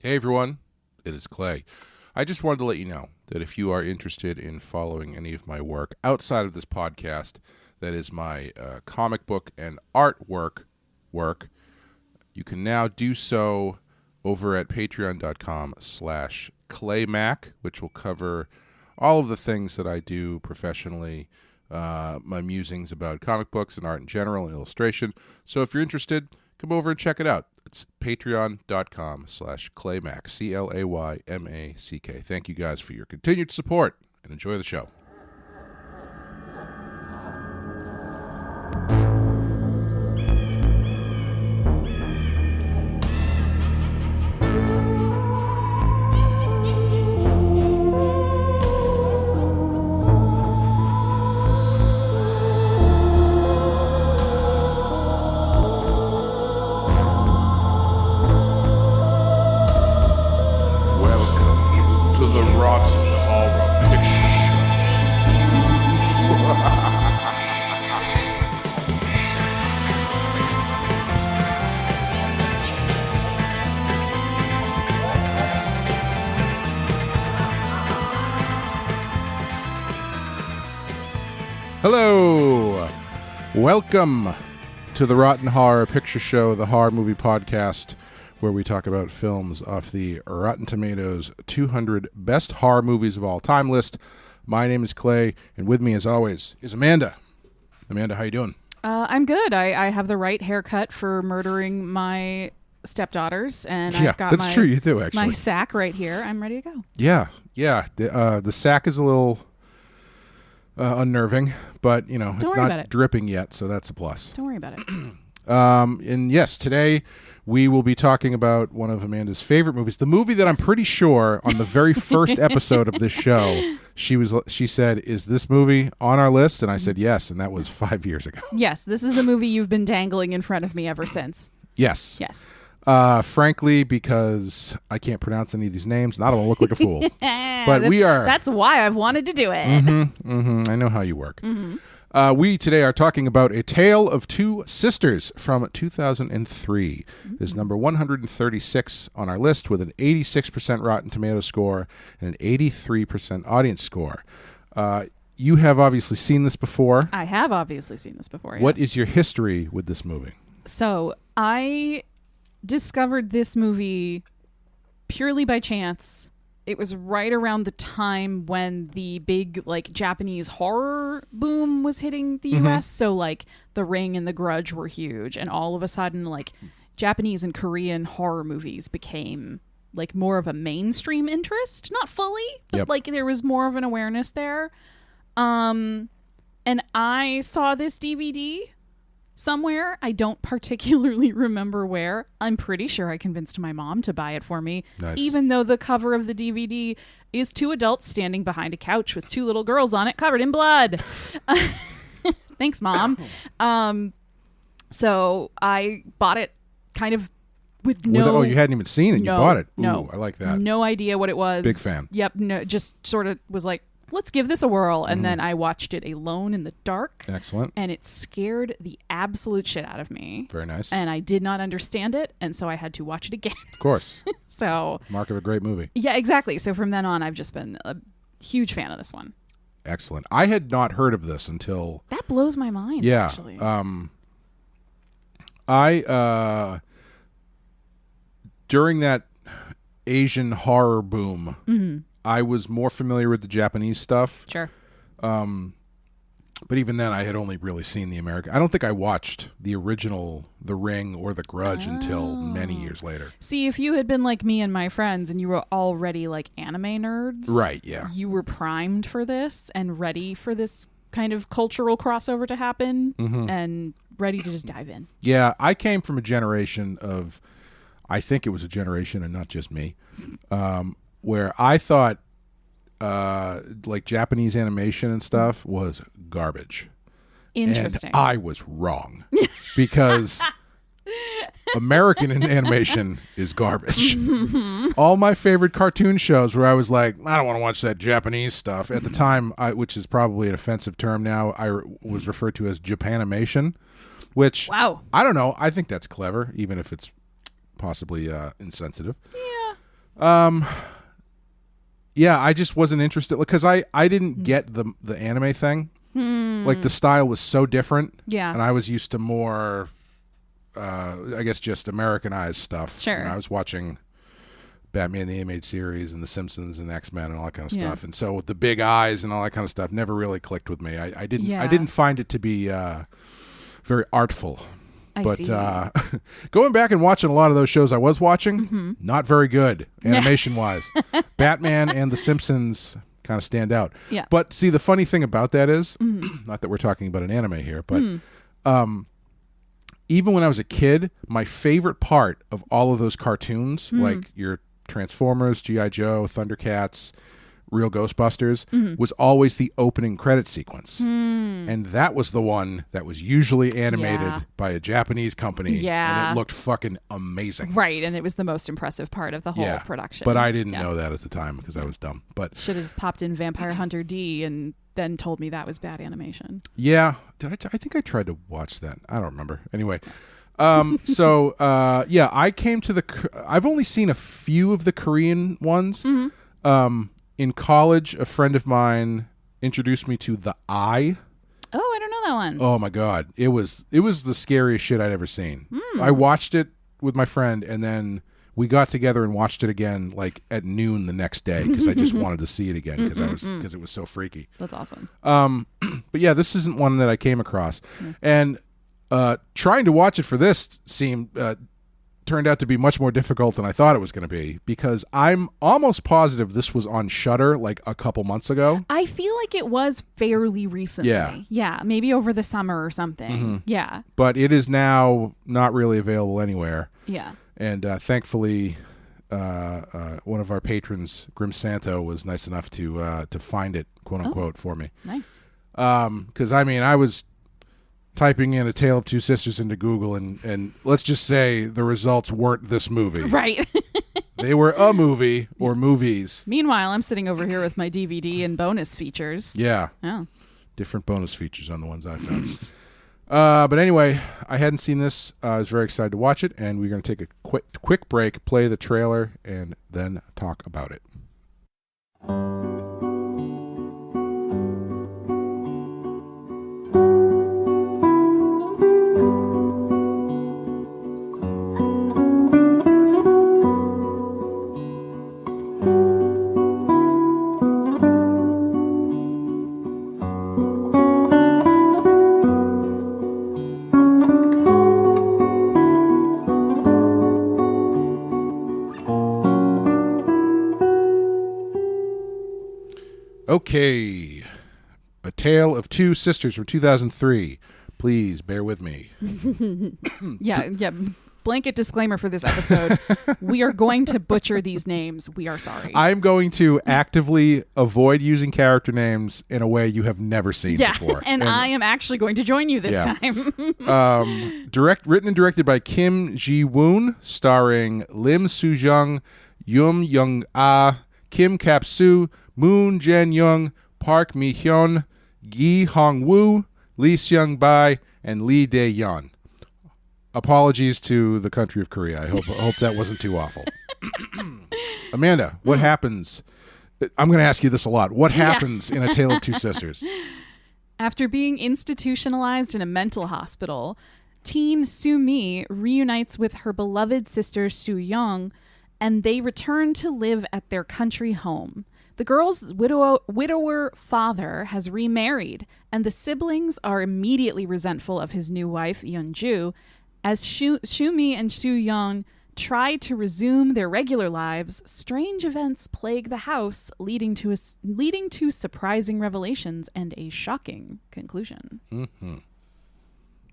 Hey everyone, it is Clay. I just wanted to let you know that if you are interested in following any of my work outside of this podcast, that is my comic book and artwork work, you can now do so over at patreon.com/claymac, which will cover all of the things that I do professionally, my musings about comic books and art in general and illustration. So if you're interested, come over and check it out. It's patreon.com/claymac, CLAYMACK. Thank you guys for your continued support and enjoy the show. Hello, welcome to the Rotten Horror Picture Show, the horror movie podcast, where we talk about films off the Rotten Tomatoes 200 Best Horror Movies of All Time list. My name is Clay, and with me, as always, is Amanda. Amanda, how you doing? I'm good. I have the right haircut for murdering my stepdaughters, and I've got that's true. You do, actually. My sack right here. I'm ready to go. Yeah. The sack is a little unnerving, but it's not dripping yet, so that's a plus. Don't worry about it. And yes, today we will be talking about one of Amanda's favorite movies, the movie that I'm pretty sure on the very first episode of this show, she said, "Is this movie on our list?" And I said yes, and that was 5 years ago. Yes, this is the movie you've been dangling in front of me ever since. Yes. Frankly, because I can't pronounce any of these names, and I don't want to look like a fool. But that's why I've wanted to do it. I know how you work. We today are talking about A Tale of Two Sisters from 2003. This is number 136 on our list with an 86% Rotten Tomato score and an 83% audience score. You have obviously seen this before. I have obviously seen this before, yes. What is your history with this movie? So, I discovered this movie purely by chance. It was right around the time when the big Japanese horror boom was hitting the US. So The Ring and The Grudge were huge, and all of a sudden Japanese and Korean horror movies became more of a mainstream interest. Not fully, but there was more of an awareness there. And I saw this DVD somewhere. I don't particularly remember where. I'm pretty sure I convinced my mom to buy it for me. Nice. Even though the cover of the DVD is two adults standing behind a couch with two little girls on it covered in blood. Thanks, Mom. So I bought it kind of with no... Oh, you hadn't even seen it. You bought it. Ooh, no. I like that. No idea what it was. Big fan. Yep. No, just sort of was like, let's give this a whirl. And then I watched it alone in the dark. Excellent. And it scared the absolute shit out of me. Very nice. And I did not understand it. And so I had to watch it again. Of course. So. Mark of a great movie. Yeah, exactly. So from then on, I've just been a huge fan of this one. Excellent. I had not heard of this until... That blows my mind, actually. During that Asian horror boom, I was more familiar with the Japanese stuff. Sure. But even then, I had only really seen the American. I don't think I watched the original The Ring or The Grudge until many years later. See, if you had been like me and my friends and you were already anime nerds. Right, yeah. You were primed for this and ready for this kind of cultural crossover to happen and ready to just dive in. Yeah, I came from a generation of, I think it was a generation and not just me, where I thought Japanese animation and stuff was garbage. Interesting. And I was wrong because American animation is garbage. All my favorite cartoon shows where I was like, I don't want to watch that Japanese stuff. At the time, which is probably an offensive term now, I was referred to as Japanimation, which, wow. I don't know. I think that's clever, even if it's possibly insensitive. Yeah. Yeah, I just wasn't interested because I didn't get the anime thing. Like the style was so different. Yeah. And I was used to more, I guess, just Americanized stuff. Sure. And I was watching Batman the Animated Series and The Simpsons and X-Men and all that kind of stuff. And so with the big eyes and all that kind of stuff never really clicked with me. I didn't find it to be very artful. But going back and watching a lot of those shows I was watching, not very good animation-wise. Batman and The Simpsons kind of stand out. Yeah. But see, the funny thing about that is, not that we're talking about an anime here, but even when I was a kid, my favorite part of all of those cartoons, like your Transformers, G.I. Joe, Thundercats, Real Ghostbusters, was always the opening credit sequence. And that was the one that was usually animated by a Japanese company. Yeah. And it looked fucking amazing. Right. And it was the most impressive part of the whole production. But I didn't know that at the time because I was dumb. But should have just popped in Vampire Hunter D and then told me that was bad animation. Yeah. I think I tried to watch that. I don't remember. Anyway. I came to I've only seen a few of the Korean ones. In college, a friend of mine introduced me to The Eye. Oh, I don't know that one. Oh my God. It was the scariest shit I'd ever seen. I watched it with my friend and then we got together and watched it again like at noon the next day because I just wanted to see it again because it was so freaky. That's awesome. But yeah, this isn't one that I came across. And trying to watch it for this turned out to be much more difficult than I thought it was going to be because I'm almost positive this was on Shudder like a couple months ago. I feel like it was fairly recently. Yeah, maybe over the summer or something. Yeah. But it is now not really available anywhere. Yeah. And thankfully, one of our patrons, Grim Santo, was nice enough to find it, quote unquote, for me. Nice. Because I was typing in A Tale of Two Sisters into Google, and let's just say the results weren't this movie. Right. They were a movie or movies. Meanwhile, I'm sitting over here with my DVD and bonus features. Yeah. Oh. Different bonus features on the ones I found. But anyway, I hadn't seen this. I was very excited to watch it, and we're going to take a quick break, play the trailer, and then talk about it. Okay, A Tale of Two Sisters from 2003. Please bear with me. Yeah. Blanket disclaimer for this episode. We are going to butcher these names. We are sorry. I'm going to actively avoid using character names in a way you have never seen before. And I am actually going to join you this time. Written and directed by Kim Jee-woon, starring Lim Soo-jung, Yum Young-ah, Kim Kap-soo, Moon Jae-young, Park Mi-hyun, Gi Hong-woo, Lee Seung-bai, and Lee Dae-yeon. Apologies to the country of Korea. I hope that wasn't too awful. Amanda, what happens? I'm going to ask you this a lot. What happens in A Tale of Two Sisters? After being institutionalized in a mental hospital, teen Soo-mi reunites with her beloved sister Soo-young, and they return to live at their country home. The girl's widower father has remarried, and the siblings are immediately resentful of his new wife, Yeonju. As Soo-mi and Soo-young try to resume their regular lives, strange events plague the house, leading to surprising revelations and a shocking conclusion.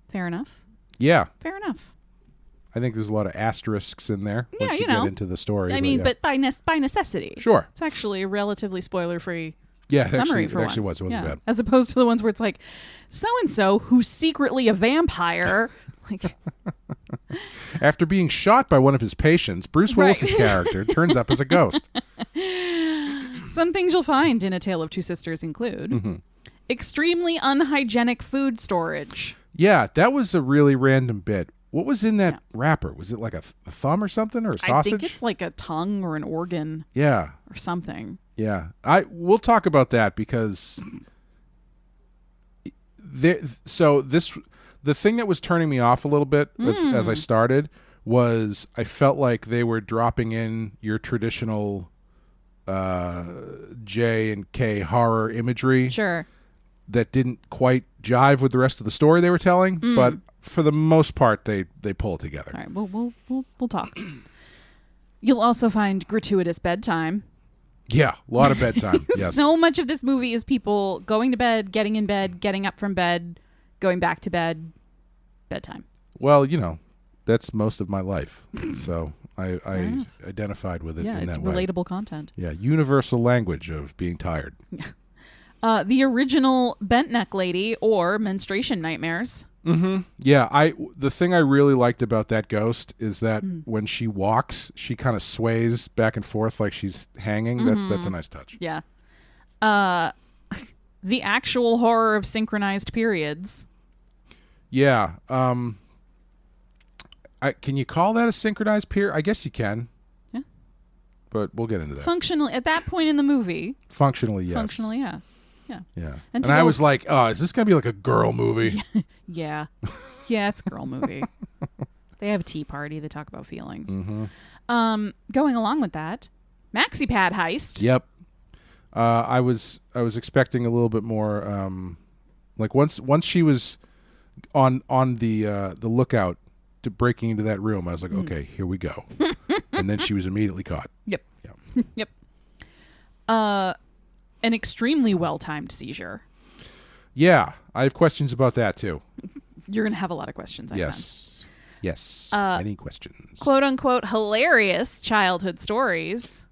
Fair enough? Yeah. Fair enough. I think there's a lot of asterisks in there once you get into the story. I mean, but by necessity. Sure. It's actually a relatively spoiler-free it summary actually was. It wasn't bad. As opposed to the ones where it's like, so-and-so who's secretly a vampire. Like, after being shot by one of his patients, Bruce Willis's character turns up as a ghost. Some things you'll find in A Tale of Two Sisters include extremely unhygienic food storage. Yeah, that was a really random bit. what was in that wrapper? Was it like a thumb or something, or a sausage? I think it's like a tongue or an organ. Yeah. Or something. Yeah. We'll talk about that because the thing that was turning me off a little bit as I started was I felt like they were dropping in your traditional J and K horror imagery. Sure. That didn't quite jive with the rest of the story they were telling, but for the most part, they pull it together. All right, we'll talk. You'll also find gratuitous bedtime. Yeah, a lot of bedtime. Yes. So much of this movie is people going to bed, getting in bed, getting up from bed, going back to bed, bedtime. Well, that's most of my life, so I identified with it. Yeah, in it's that relatable way. content. Yeah, universal language of being tired. The original bent neck lady or menstruation nightmares. Mm-hmm. Yeah, the thing I really liked about that ghost is that when she walks, she kind of sways back and forth like she's hanging. That's a nice touch. Yeah. The actual horror of synchronized periods. Yeah. Can you call that a synchronized period? I guess you can. Yeah. But we'll get into that. Functionally, at that point in the movie. Functionally, yes. Functionally, yes. Yeah. Yeah. And I was like, oh, is this going to be like a girl movie? Yeah. Yeah, it's a girl movie. They have a tea party. They talk about feelings. Mm-hmm. Going along with that, maxi pad heist. Yep. I was expecting a little bit more. Like once she was on the lookout to breaking into that room, I was like, okay, here we go. And then she was immediately caught. Yep. Yep. An extremely well-timed seizure. Yeah, I have questions about that too. You're going to have a lot of questions, I sense. Yes. Any questions? Quote-unquote hilarious childhood stories.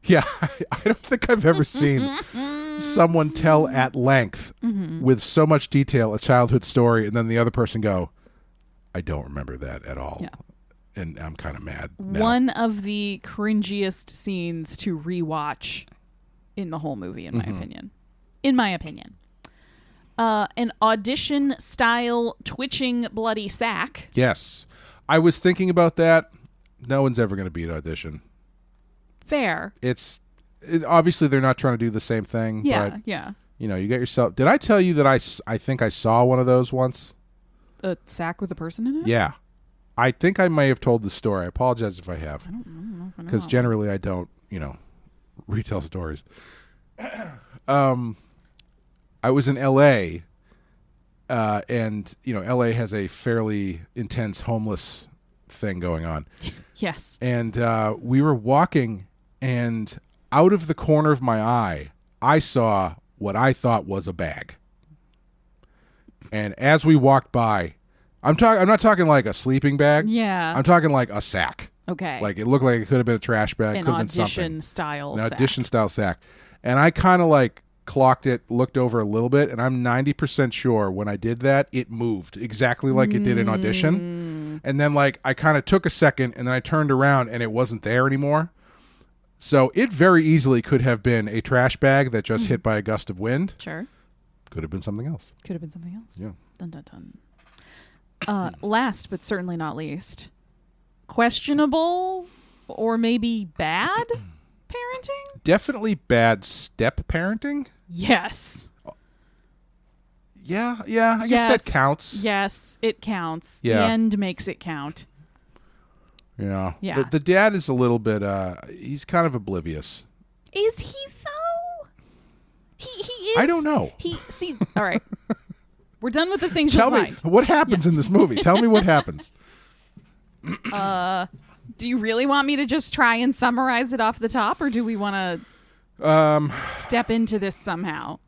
Yeah, I don't think I've ever seen someone tell at length with so much detail a childhood story and then the other person go, I don't remember that at all. Yeah. And I'm kind of mad now. One of the cringiest scenes to rewatch in the whole movie, in my opinion. In my opinion. An audition-style twitching bloody sack. Yes. I was thinking about that. No one's ever going to beat audition. Fair. Obviously, they're not trying to do the same thing. Yeah, but, yeah. You get yourself... Did I tell you that I think I saw one of those once? A sack with a person in it? Yeah. I think I may have told the story. I apologize if I have. I don't know. Because generally I don't, retell stories. I was in L.A., and, L.A. has a fairly intense homeless thing going on. Yes. And we were walking, and out of the corner of my eye, I saw what I thought was a bag. And as we walked by, I'm not talking like a sleeping bag. Yeah. I'm talking like a sack. Okay. Like it looked like it could have been a trash bag. An could have been something. audition-style An sack. audition-style sack. And I kind of like clocked it, looked over a little bit, and I'm 90% sure when I did that, it moved exactly like it did in audition. And then like I kind of took a second, and then I turned around, and it wasn't there anymore. So it very easily could have been a trash bag that just hit by a gust of wind. Sure. Could have been something else. Could have been something else. Yeah. Dun, dun, dun. Last but certainly not least, questionable or maybe bad parenting? Definitely bad step parenting. Yes. Yeah, I guess that counts. Yes, it counts. Yeah. The end makes it count. Yeah. Yeah. The dad is a little bit, he's kind of oblivious. Is he though? He is. I don't know. All right. We're done with the things Tell you'll me, find. what happens in this movie? Tell me what happens. Do you really want me to just try and summarize it off the top, or do we want to step into this somehow?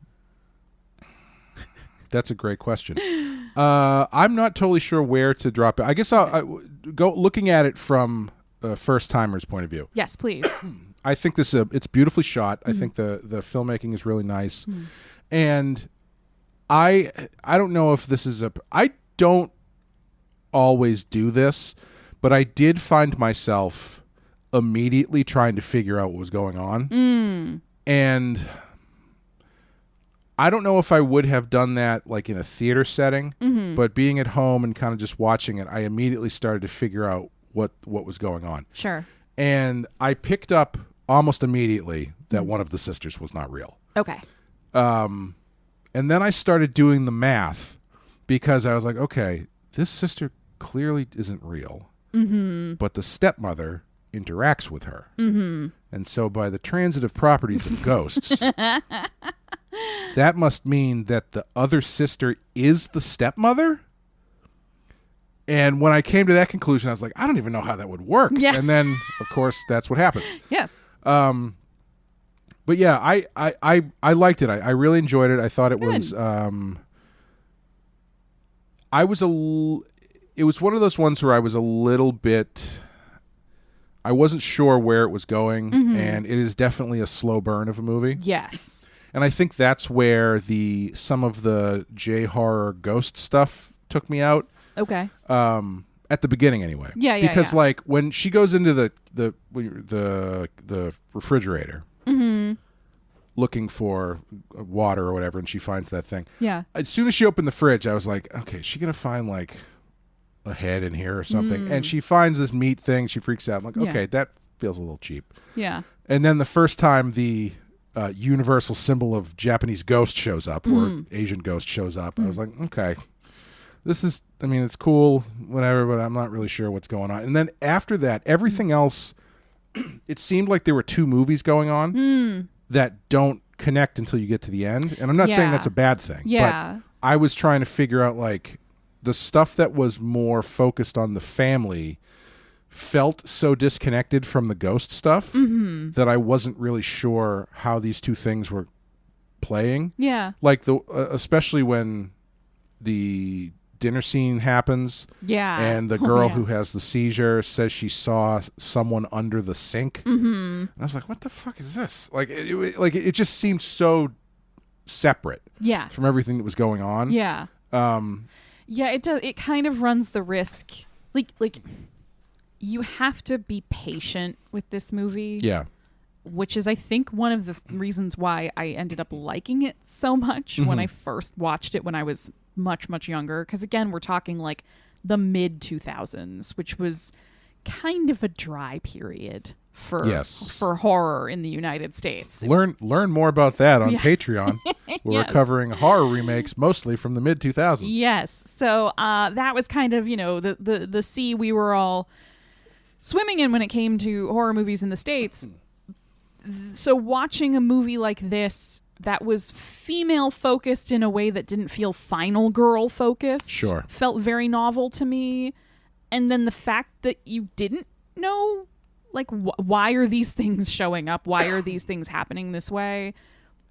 That's a great question. I'm not totally sure where to drop it. I guess I'll go looking at it from a first-timer's point of view. Yes, please. I think it's beautifully shot. I think the filmmaking is really nice. And I don't know if this is I don't always do this, but I did find myself immediately trying to figure out what was going on. And I don't know if I would have done that like in a theater setting, but being at home and kind of just watching it, I immediately started to figure out what was going on. Sure. And I picked up almost immediately that one of the sisters was not real. Okay. And then I started doing the math because I was like, okay, this sister clearly isn't real, but the stepmother interacts with her. And so by the transitive properties of ghosts, that must mean that the other sister is the stepmother? And when I came to that conclusion, I was like, I don't even know how that would work. Yeah. And then, of course, that's what happens. Yes. But yeah, I liked it. I really enjoyed it. I thought it was it was one of those ones where I was a little bit, I wasn't sure where it was going, and it is definitely a slow burn of a movie. Yes. And I think that's where some of the J-horror ghost stuff took me out. Okay. At the beginning, anyway. Yeah. Because like when she goes into the refrigerator, looking for water or whatever, and she finds that thing. Yeah. As soon as she opened the fridge, I was like, okay, is she gonna find like a head in here or something? And she finds this meat thing. She freaks out. I'm like, okay, that feels a little cheap. Yeah. And then the first time the universal symbol of Japanese ghost shows up or Asian ghost shows up, I was like, okay, this is, I mean, it's cool, whatever, but I'm not really sure what's going on. And then after that, everything else, it seemed like there were two movies going on that don't connect until you get to the end. And I'm not saying that's a bad thing. Yeah. But I was trying to figure out, like, the stuff that was more focused on the family felt so disconnected from the ghost stuff that I wasn't really sure how these two things were playing. Yeah. Like especially when the dinner scene happens. Yeah. And the girl who has the seizure says she saw someone under the sink. And I was like, what the fuck is this? Like it just seemed so separate. Yeah. From everything that was going on. Yeah. Yeah, it does. It kind of runs the risk. Like you have to be patient with this movie. Yeah. Which is, I think, one of the reasons why I ended up liking it so much when I first watched it when I was much, much younger. Because, again, we're talking like the mid-2000s, which was kind of a dry period for horror in the United States. Learn more about that on Patreon. We're covering horror remakes mostly from the mid-2000s. Yes. So that was kind of, the sea we were all swimming in when it came to horror movies in the States. So watching a movie like this that was female focused in a way that didn't feel final girl focused felt very novel to me. And then the fact that you didn't know, like, why are these things showing up? Why are these things happening this way?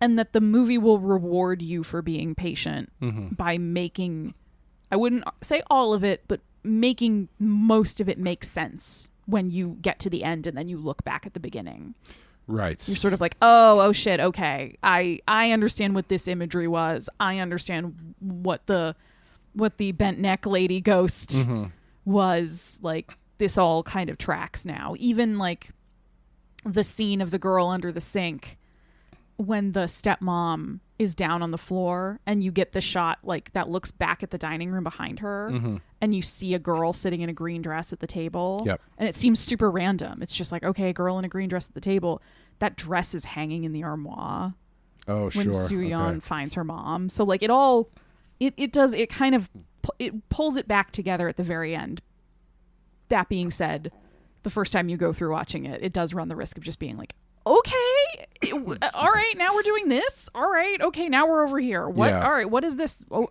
And that the movie will reward you for being patient by making, I wouldn't say all of it, but making most of it make sense when you get to the end and then you look back at the beginning. Right. You're sort of like, oh shit, okay. I understand what this imagery was. I understand what the bent neck lady ghost was. Like, this all kind of tracks now. Even like the scene of the girl under the sink when the stepmom is down on the floor and you get the shot like that looks back at the dining room behind her and you see a girl sitting in a green dress at the table. Yep. And it seems super random. It's just like, okay, a girl in a green dress at the table. That dress is hanging in the armoire. Oh, when Soo-yeon finds her mom. So like it pulls it back together at the very end. That being said, the first time you go through watching it, it does run the risk of just being like, okay, all right, now we're doing this. All right, okay, now we're over here. What? Yeah. All right, what is this? Oh,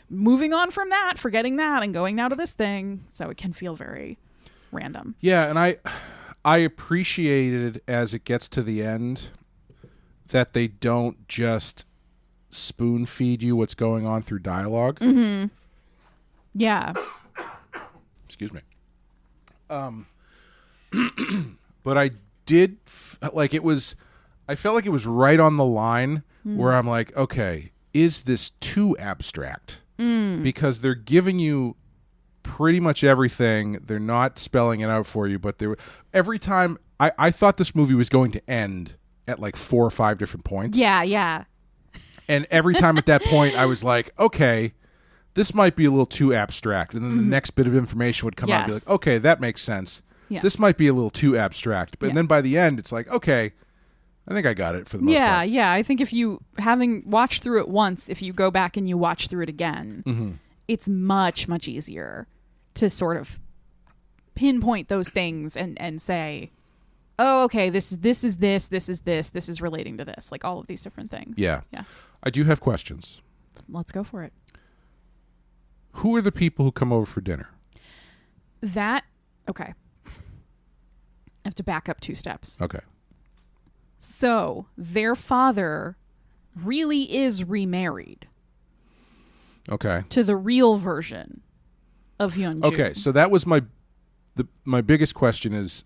moving on from that, forgetting that, and going now to this thing. So it can feel very random. Yeah, and I appreciated as it gets to the end that they don't just spoon feed you what's going on through dialogue. Yeah. Excuse me. But I did I felt like it was right on the line where I'm like, okay, is this too abstract? Because they're giving you pretty much everything. They're not spelling it out for you, but every time I thought this movie was going to end at like 4 or 5 different points. Yeah. And every time at that point, I was like, okay, this might be a little too abstract. And then the next bit of information would come out and be like, okay, that makes sense. Yeah. This might be a little too abstract. But then by the end, it's like, okay, I think I got it for the most part. Yeah. I think if you, having watched through it once, if you go back and you watch through it again, it's much, much easier to sort of pinpoint those things and say, oh, okay, this is relating to this, like all of these different things. Yeah. I do have questions. Let's go for it. Who are the people who come over for dinner? Okay. I have to back up 2 steps. Okay. So their father really is remarried. Okay. To the real version of Hyun-jun. Okay, so that was my biggest question is,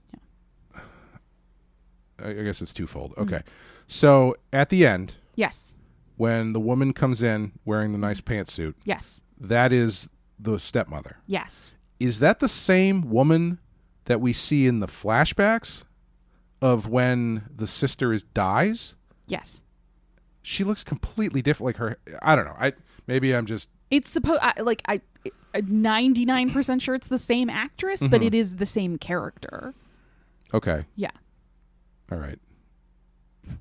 I guess it's twofold. Okay. So at the end, yes, when the woman comes in wearing the nice pantsuit, yes, that is the stepmother. Yes. Is that the same woman that we see in the flashbacks of when the sister dies? Yes. She looks completely different. Like her, I don't know. Maybe I'm just. It's supposed I'm 99% sure it's the same actress, but it is the same character. Okay. Yeah. All right.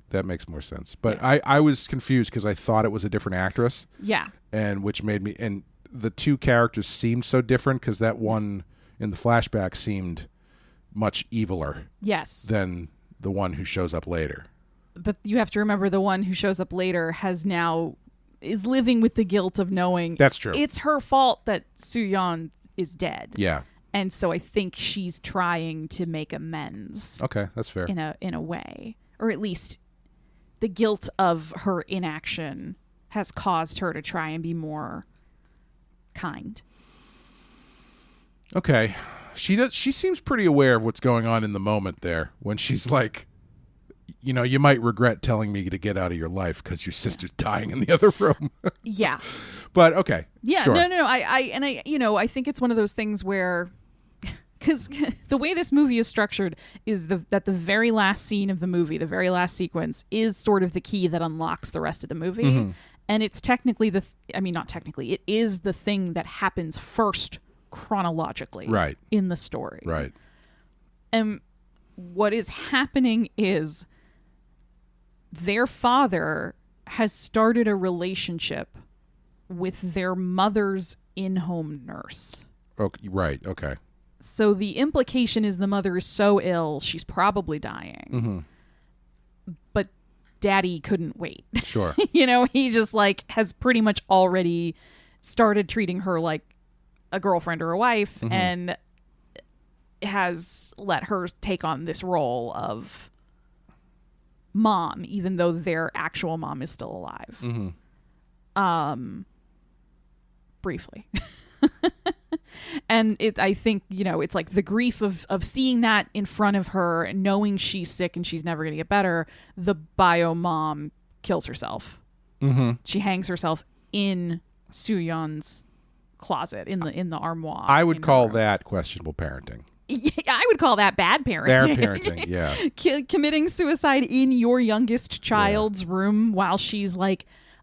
That makes more sense. But yes. I was confused because I thought it was a different actress. Yeah. And which made me, and the 2 characters seemed so different because that one in the flashback seemed much eviler. Yes. Than the one who shows up later. But you have to remember the one who shows up later is living with the guilt of knowing that's true. It's her fault that Soo-yeon is dead. Yeah. And so I think she's trying to make amends. Okay, that's fair. In a way. Or at least the guilt of her inaction has caused her to try and be more kind. Okay. She seems pretty aware of what's going on in the moment there when she's like, you know, you might regret telling me to get out of your life because your sister's dying in the other room. Yeah. But okay. Yeah. Sure. No. I think it's one of those things where, because the way this movie is structured is that the very last scene of the movie, the very last sequence, is sort of the key that unlocks the rest of the movie. Mm-hmm. And it's technically not technically, it is the thing that happens first chronologically in the story. Right. And what is happening is their father has started a relationship with their mother's in-home nurse. Okay, right. Okay. So the implication is the mother is so ill, she's probably dying. Mm-hmm. But daddy couldn't wait. Sure. He just has pretty much already started treating her like a girlfriend or a wife, mm-hmm. and has let her take on this role of mom, even though their actual mom is still alive. Mm-hmm. Briefly. And I think, it's like the grief of seeing that in front of her and knowing she's sick and she's never going to get better. The bio mom kills herself. Mm-hmm. She hangs herself in Soo-yeon's closet in the armoire. I would call that questionable parenting. Yeah, I would call that bad parenting. Bad parenting, yeah. Committing suicide in your youngest child's room while she's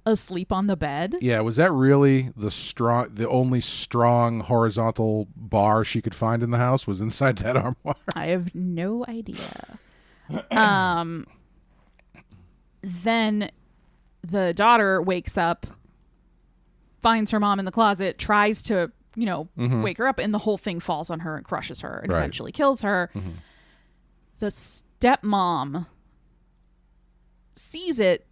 asleep on the bed. Yeah, was that really the only strong horizontal bar she could find in the house was inside that armoire? I have no idea. Then the daughter wakes up, finds her mom in the closet, tries to, mm-hmm. wake her up, and the whole thing falls on her and crushes her and eventually kills her. Mm-hmm. The stepmom sees it,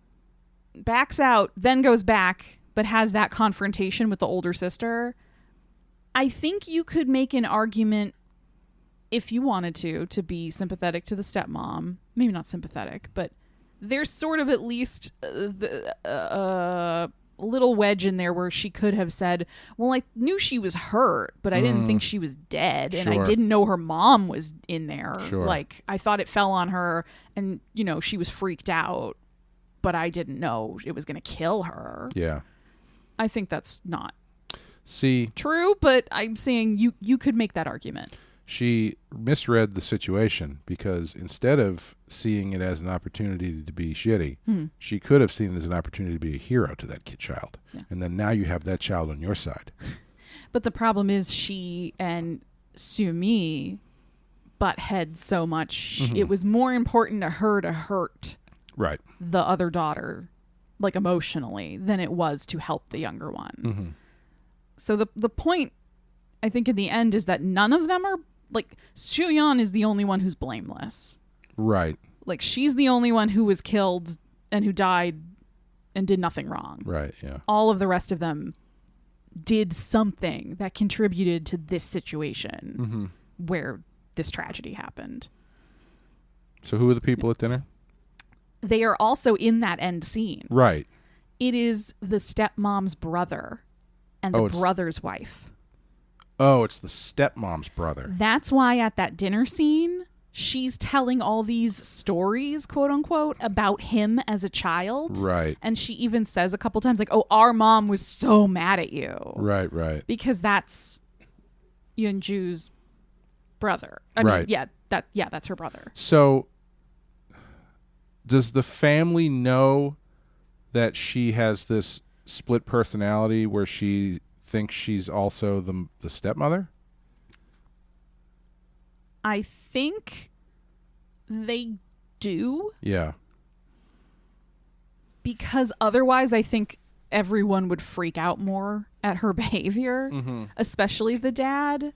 backs out, then goes back, but has that confrontation with the older sister. I think you could make an argument, if you wanted to be sympathetic to the stepmom. Maybe not sympathetic, but there's sort of at least a little wedge in there where she could have said, well, I knew she was hurt, but I didn't think she was dead. And I didn't know her mom was in there. Sure. I thought it fell on her and, she was freaked out, but I didn't know it was going to kill her. Yeah. I think that's not true, but I'm saying you could make that argument. she misread the situation, because instead of seeing it as an opportunity to be shitty, she could have seen it as an opportunity to be a hero to that child. Yeah. And then now you have that child on your side. But the problem is she and Sumi butt heads so much. It was more important to her to hurt the other daughter, like emotionally, than it was to help the younger one. So the point, I think, in the end is that none of them are, like, Soo-yeon is the only one who's blameless. Right. Like, she's the only one who was killed and who died and did nothing wrong. Right, yeah. All of the rest of them did something that contributed to this situation where this tragedy happened. So who are the people at dinner? They are also in that end scene. Right. It is the stepmom's brother and the brother's wife. Oh, it's the stepmom's brother. That's why at that dinner scene, she's telling all these stories, quote unquote, about him as a child. Right. And she even says a couple times, like, oh, our mom was so mad at you. Right, right. Because that's Yeonju's brother. I mean, that's her brother. So does the family know that she has this split personality where she thinks she's also the stepmother? I think they do. Yeah. Because otherwise I think everyone would freak out more at her behavior, especially the dad.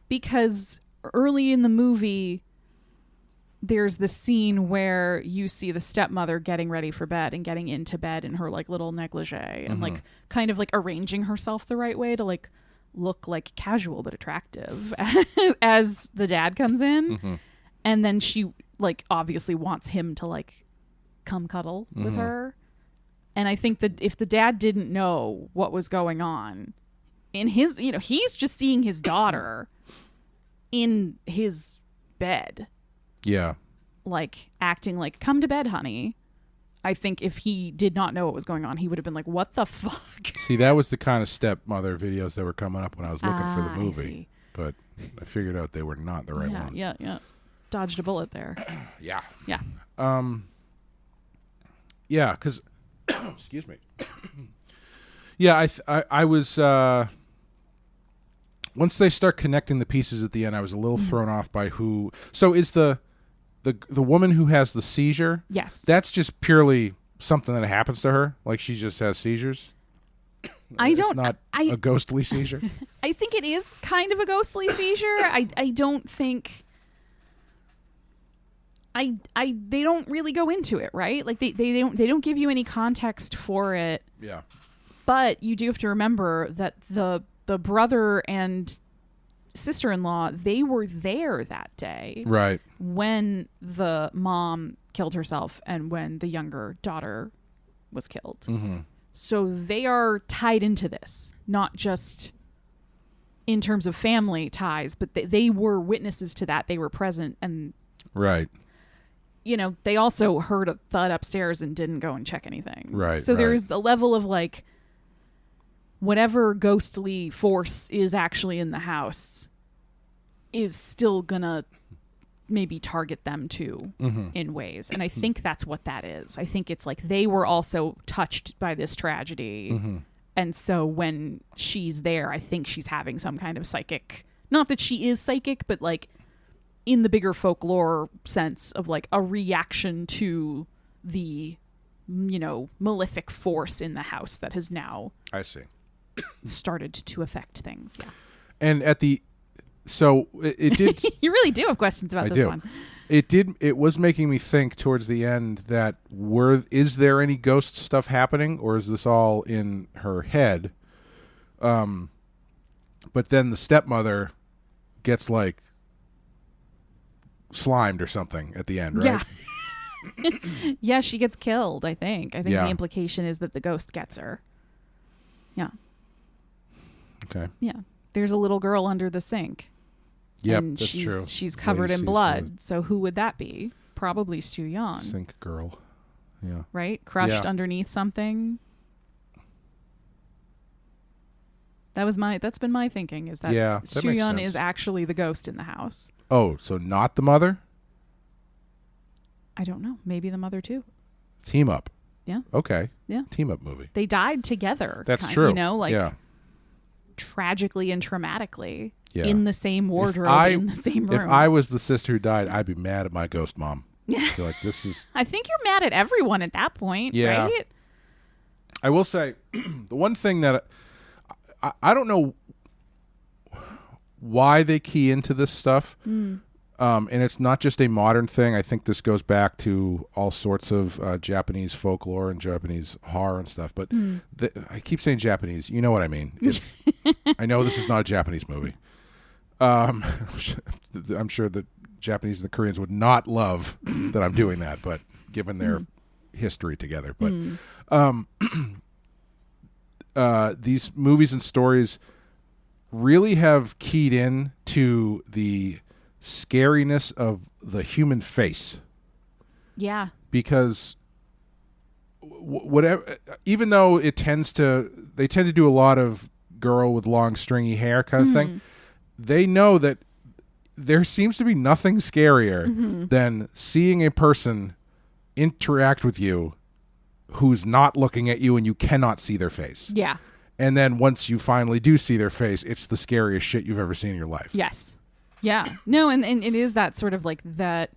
Because early in the movie, there's the scene where you see the stepmother getting ready for bed and getting into bed in her like little negligee and like kind of like arranging herself the right way to like look like casual but attractive as the dad comes in. And then she like obviously wants him to like come cuddle with her. And I think that if the dad didn't know what was going on in his, you know, he's just seeing his daughter in his bed. Yeah. Like acting like, come to bed, honey. I think if he did not know what was going on, he would have been like, what the fuck? See, that was the kind of stepmother videos that were coming up when I was looking for the movie. But I figured out they were not the right ones. Yeah. Dodged a bullet there. Yeah. Yeah. Yeah, because, excuse me. Yeah, I was, once they start connecting the pieces at the end, I was a little thrown off by who. So is the woman who has the seizure? Yes. That's just purely something that happens to her? Like she just has seizures? It's not a ghostly seizure? I think it is kind of a ghostly seizure. I don't think... they don't really go into it, right? Like they don't give you any context for it. Yeah. But you do have to remember that the brother and sister-in-law, they were there that day. Right. When the mom killed herself and when the younger daughter was killed. So they are tied into this, not just in terms of family ties, but they were witnesses to that. They were present and... Right. You know, they also heard a thud upstairs and didn't go and check anything. Right. So there's a level of like, whatever ghostly force is actually in the house is still gonna maybe target them too in ways. And I think that's what that is. I think it's like they were also touched by this tragedy. And so when she's there, I think she's having some kind of psychic, not that she is psychic, but like in the bigger folklore sense of like a reaction to the, you know, malefic force in the house that has now I see started to affect things. Yeah. And at the so it did you really do have questions about this one. It was making me think towards the end that is there any ghost stuff happening, or is this all in her head? But then the stepmother gets like slimed or something at the end, right? Yeah. Yeah, she gets killed, I think. I think Yeah. the implication is that the ghost gets her. Yeah. Okay. Yeah. There's a little girl under the sink. Yep, and that's true. She's covered in blood. So who would that be? Probably Soo-yeon. Sink girl. Yeah. Right? Crushed underneath something. That's been my thinking, is that Yeah, that makes Soo-yeon sense. is actually the ghost in the house. Oh, so not the mother? I don't know. Maybe the mother too. Team up. Yeah. Okay. Yeah. Team up movie. They died together. That's true. You know, like yeah. tragically and traumatically Yeah. in the same wardrobe, in the same room. If I was the sister who died, I'd be mad at my ghost mom. Yeah. Be like, this is. I think you're mad at everyone at that point, Yeah. right? I will say, the one thing that I don't know why they key into this stuff, and it's not just a modern thing. I think this goes back to all sorts of Japanese folklore and Japanese horror and stuff. But I keep saying Japanese. You know what I mean. It's, I know this is not a Japanese movie. I'm sure the Japanese and the Koreans would not love that I'm doing that, but given their history together. But these movies and stories really have keyed in to the scariness of the human face. Yeah. Because whatever, even though they tend to do a lot of girl with long stringy hair kind of thing, they know that there seems to be nothing scarier than seeing a person interact with you who's not looking at you and you cannot see their face. Yeah. And then once you finally do see their face, it's the scariest shit you've ever seen in your life. Yes. Yeah. No, and it is that sort of like that,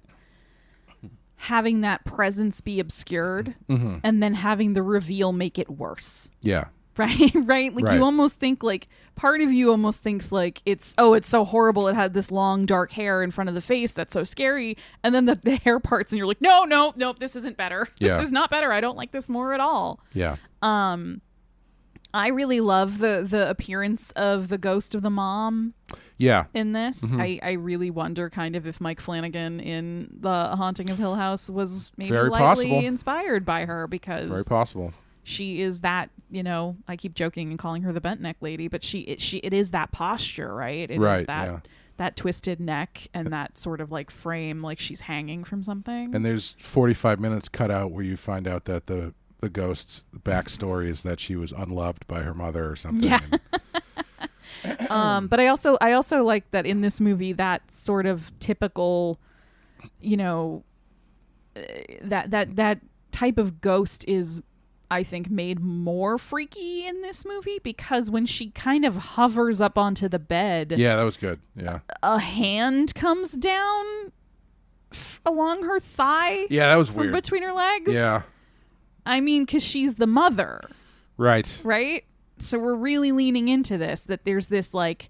having that presence be obscured and then having the reveal make it worse. Yeah. Right? Right? Like you almost think like, part of you almost thinks like it's so horrible. It had this long dark hair in front of the face. That's so scary. And then the hair parts and you're like, no, this isn't better. Yeah. This is not better. I don't like this more at all. Yeah. I really love the appearance of the ghost of the mom. Yeah. In this, I really wonder kind of if Mike Flanagan in The Haunting of Hill House was maybe Very lightly possible. inspired by her, because Very possible. she is that, I keep joking and calling her the bent neck lady, but it is that posture, right? It is that twisted neck and that sort of like frame, like she's hanging from something. And there's 45 minutes cut out where you find out that the ghost's backstory is that she was unloved by her mother or something. Yeah. But I also like that in this movie, that sort of typical, that type of ghost is, I think, made more freaky in this movie, because when she kind of hovers up onto the bed, Yeah, that was good. Yeah. a hand comes down along her thigh. Yeah, that was from weird. between her legs. Yeah. I mean, because she's the mother. Right. Right? So we're really leaning into this, that there's this like,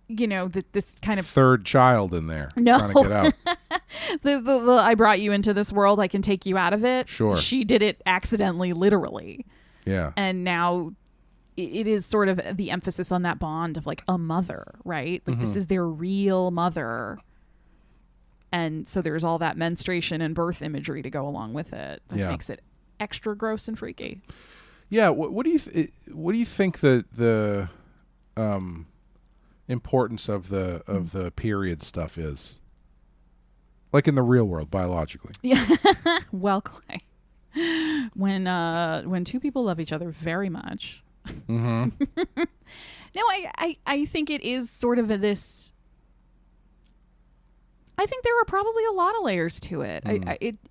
this kind of Third child in there. No. Trying to get out. the I brought you into this world, I can take you out of it. Sure. She did it accidentally, literally. Yeah. And now it is sort of the emphasis on that bond of like a mother, right? Like this is their real mother. And so there's all that menstruation and birth imagery to go along with it. That makes it extra gross and freaky. Yeah. What do you think the importance of the period stuff is? Like in the real world, biologically. Yeah. Well, Clay, when two people love each other very much. No, I think it is sort of this. I think there are probably a lot of layers to it.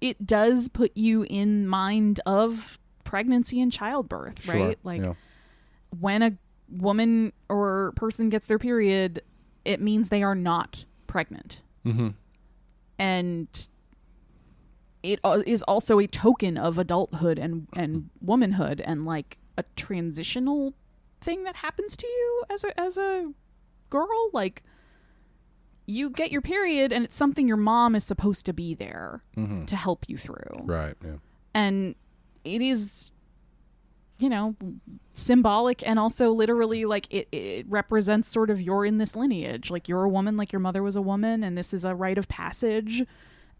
It does put you in mind of pregnancy and childbirth, right? Sure. When a woman or person gets their period, it means they are not pregnant. And it is also a token of adulthood and womanhood, and like a transitional thing that happens to you as a girl. Like, you get your period and it's something your mom is supposed to be there to help you through. Right. Yeah. And it is, symbolic, and also literally, like it represents sort of you're in this lineage. Like, you're a woman, like your mother was a woman, and this is a rite of passage,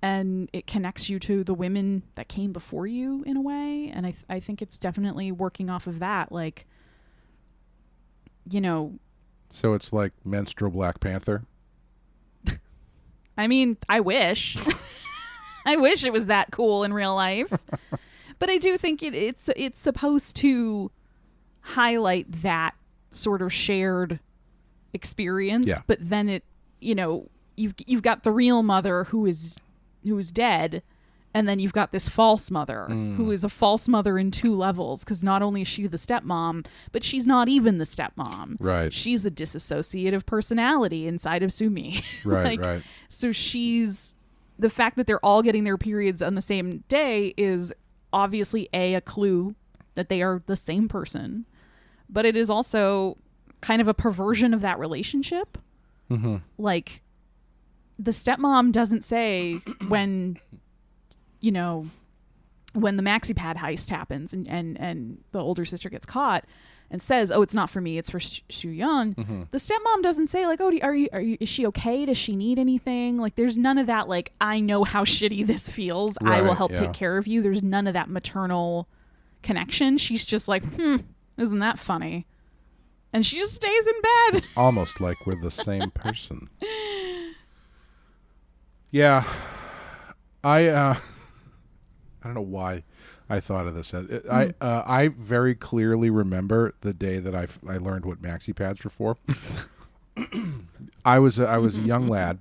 and it connects you to the women that came before you in a way. And I think it's definitely working off of that. Like, So it's like menstrual Black Panther. I mean, I wish. I wish it was that cool in real life. But I do think it's supposed to highlight that sort of shared experience. Yeah. But then it, you've got the real mother who is dead, and then you've got this false mother who is a false mother in two levels, because not only is she the stepmom, but she's not even the stepmom. Right. She's a disassociative personality inside of Sumi. Right, right. So the fact that they're all getting their periods on the same day is obviously a clue that they are the same person, but it is also kind of a perversion of that relationship. Mm-hmm. Like, the stepmom doesn't say when the MaxiPad heist happens and the older sister gets caught and says, "Oh, it's not for me, it's for Soo-yeon." Mm-hmm. The stepmom doesn't say, like, "Oh, is she okay? Does she need anything?" Like, there's none of that, like, "I know how shitty this feels. I will help take care of you." There's none of that maternal connection. She's just like, isn't that funny? And she just stays in bed. It's almost like we're the same person. Yeah. I don't know why I thought of this. I very clearly remember the day that I learned what maxi pads were for. I was a young lad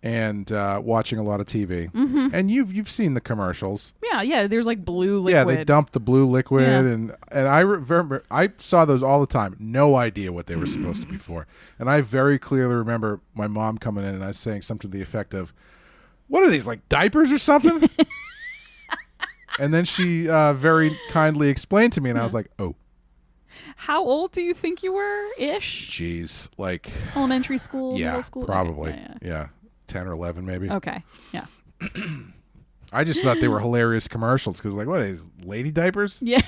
and watching a lot of TV. Mm-hmm. And you've seen the commercials. Yeah. There's like blue liquid. Yeah, they dump the blue liquid, and I remember I saw those all the time. No idea what they were supposed to be for, and I very clearly remember my mom coming in and I saying something to the effect of, "What are these, like diapers or something?" And then she very kindly explained to me, and I was like, "Oh." How old do you think you were, ish? Jeez, like elementary school, middle school? Probably. Okay. Yeah, 10 or 11 maybe. Okay, yeah. I just thought they were hilarious commercials because, like, what are these, lady diapers? Yeah.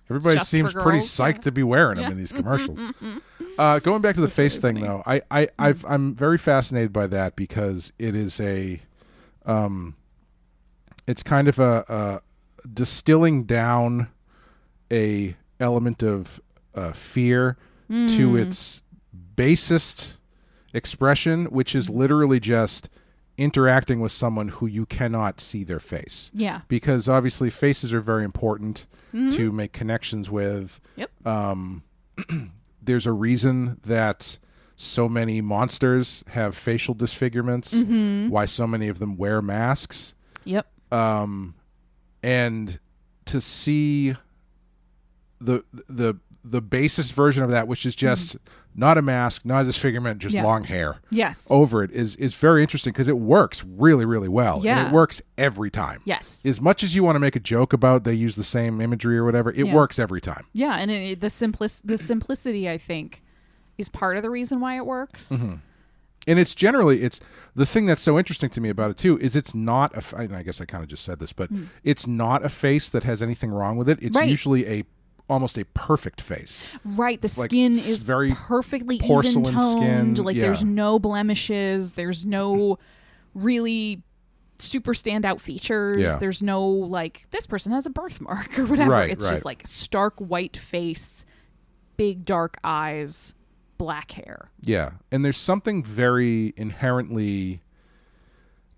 Everybody Just seems for pretty girls, psyched to be wearing them in these commercials. Going back to the face really thing, funny. though, I'm very fascinated by that because it is it's kind of a distilling down a element of fear to its basest expression, which is literally just interacting with someone who you cannot see their face. Yeah. Because obviously faces are very important to make connections with. Yep. There's a reason that so many monsters have facial disfigurements, why so many of them wear masks. Yep. And to see the basest version of that, which is just not a mask, not a disfigurement, just long hair. Yes. Over it is very interesting because it works really, really well. Yeah. And it works every time. Yes. As much as you want to make a joke about they use the same imagery or whatever, it works every time. Yeah, and the simplicity, I think, is part of the reason why it works. Mm-hmm. And it's the thing that's so interesting to me about it too is it's not I guess I kind of just said this, but it's not a face that has anything wrong with it. It's usually almost a perfect face. Right. The skin is very perfectly porcelain even-toned. skin. Like there's no blemishes. There's no really super standout features. Yeah. There's no like this person has a birthmark or whatever. It's just like stark white face, big dark eyes, black hair. Yeah. And there's something very inherently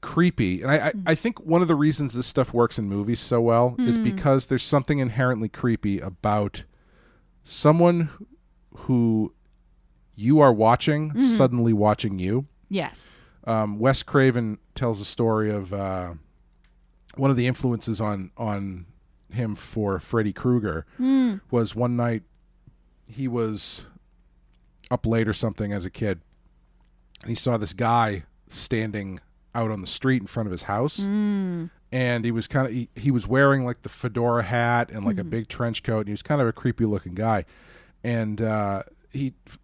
creepy. And I think one of the reasons this stuff works in movies so well is because there's something inherently creepy about someone who you are watching suddenly watching you. Yes. Wes Craven tells a story of one of the influences on him for Freddy Krueger was one night he was up late or something as a kid and he saw this guy standing out on the street in front of his house and he was he was wearing like the fedora hat and like a big trench coat and he was kind of a creepy looking guy and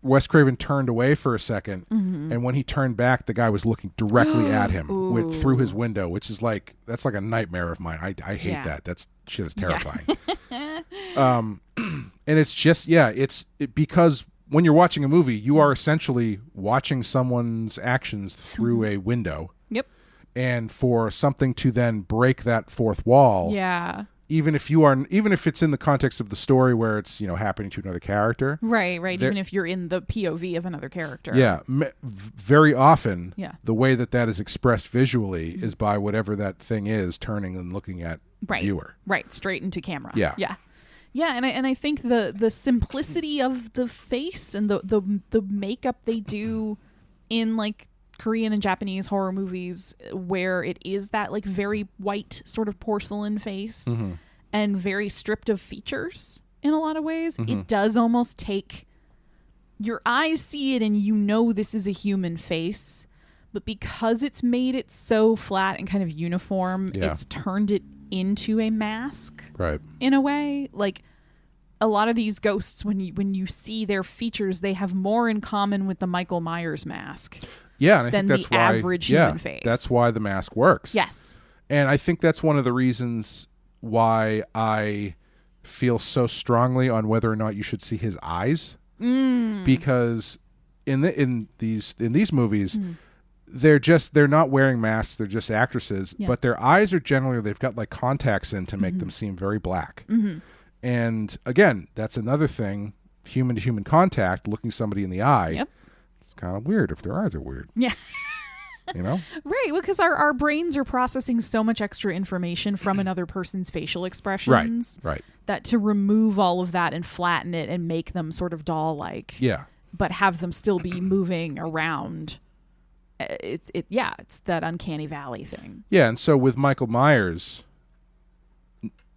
Wes Craven turned away for a second and when he turned back the guy was looking directly at him through his window, which is that's like a nightmare of mine. I hate that. That shit is terrifying. And it's just because when you're watching a movie you are essentially watching someone's actions through a window. Yep. And for something to then break that fourth wall, even if it's in the context of the story where it's happening to another character, right, even if you're in the POV of another character, very often, the way that is expressed visually is by whatever that thing is turning and looking at viewer, straight into camera, Yeah, and I think the simplicity of the face and the makeup they do in like Korean and Japanese horror movies, where it is that like very white sort of porcelain face and very stripped of features in a lot of ways, it does almost take your eyes see it and you know this is a human face, but because it's made it so flat and kind of uniform, it's turned it into a mask, right? In a way, like a lot of these ghosts, when you see their features, they have more in common with the Michael Myers mask. Yeah, and I than think that's the why average human face. That's why the mask works. Yes, and I think that's one of the reasons why I feel so strongly on whether or not you should see his eyes, because in these movies. They're not wearing masks, they're just actresses, but their eyes are generally, they've got like contacts in to make them seem very black. And again, that's another thing, human to human contact, looking somebody in the eye. It's kind of weird if their eyes are weird. Yeah. You know? Right, well, because our brains are processing so much extra information from another person's facial expressions. Right. That to remove all of that and flatten it and make them sort of doll-like. Yeah. But have them still be moving around. It's that uncanny valley thing. Yeah, and so with Michael Myers,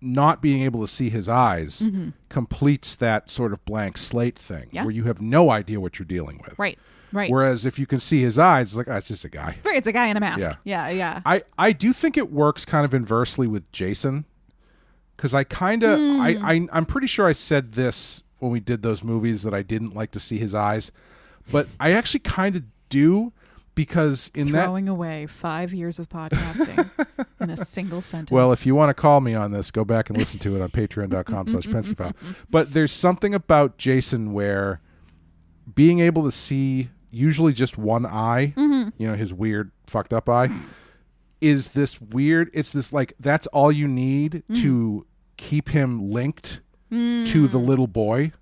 not being able to see his eyes completes that sort of blank slate thing where you have no idea what you're dealing with. Right. Whereas if you can see his eyes, it's like, oh, it's just a guy. Right, it's a guy in a mask. Yeah. I do think it works kind of inversely with Jason, because I kind of I'm pretty sure I said this when we did those movies that I didn't like to see his eyes, but I actually kind of do. Because in throwing away 5 years of podcasting in a single sentence. Well, if you want to call me on this, go back and listen to it on patreon.com/PenskyFile. But there's something about Jason where being able to see usually just one eye, you know, his weird fucked up eye, is this weird, it's this like, that's all you need to keep him linked to the little boy.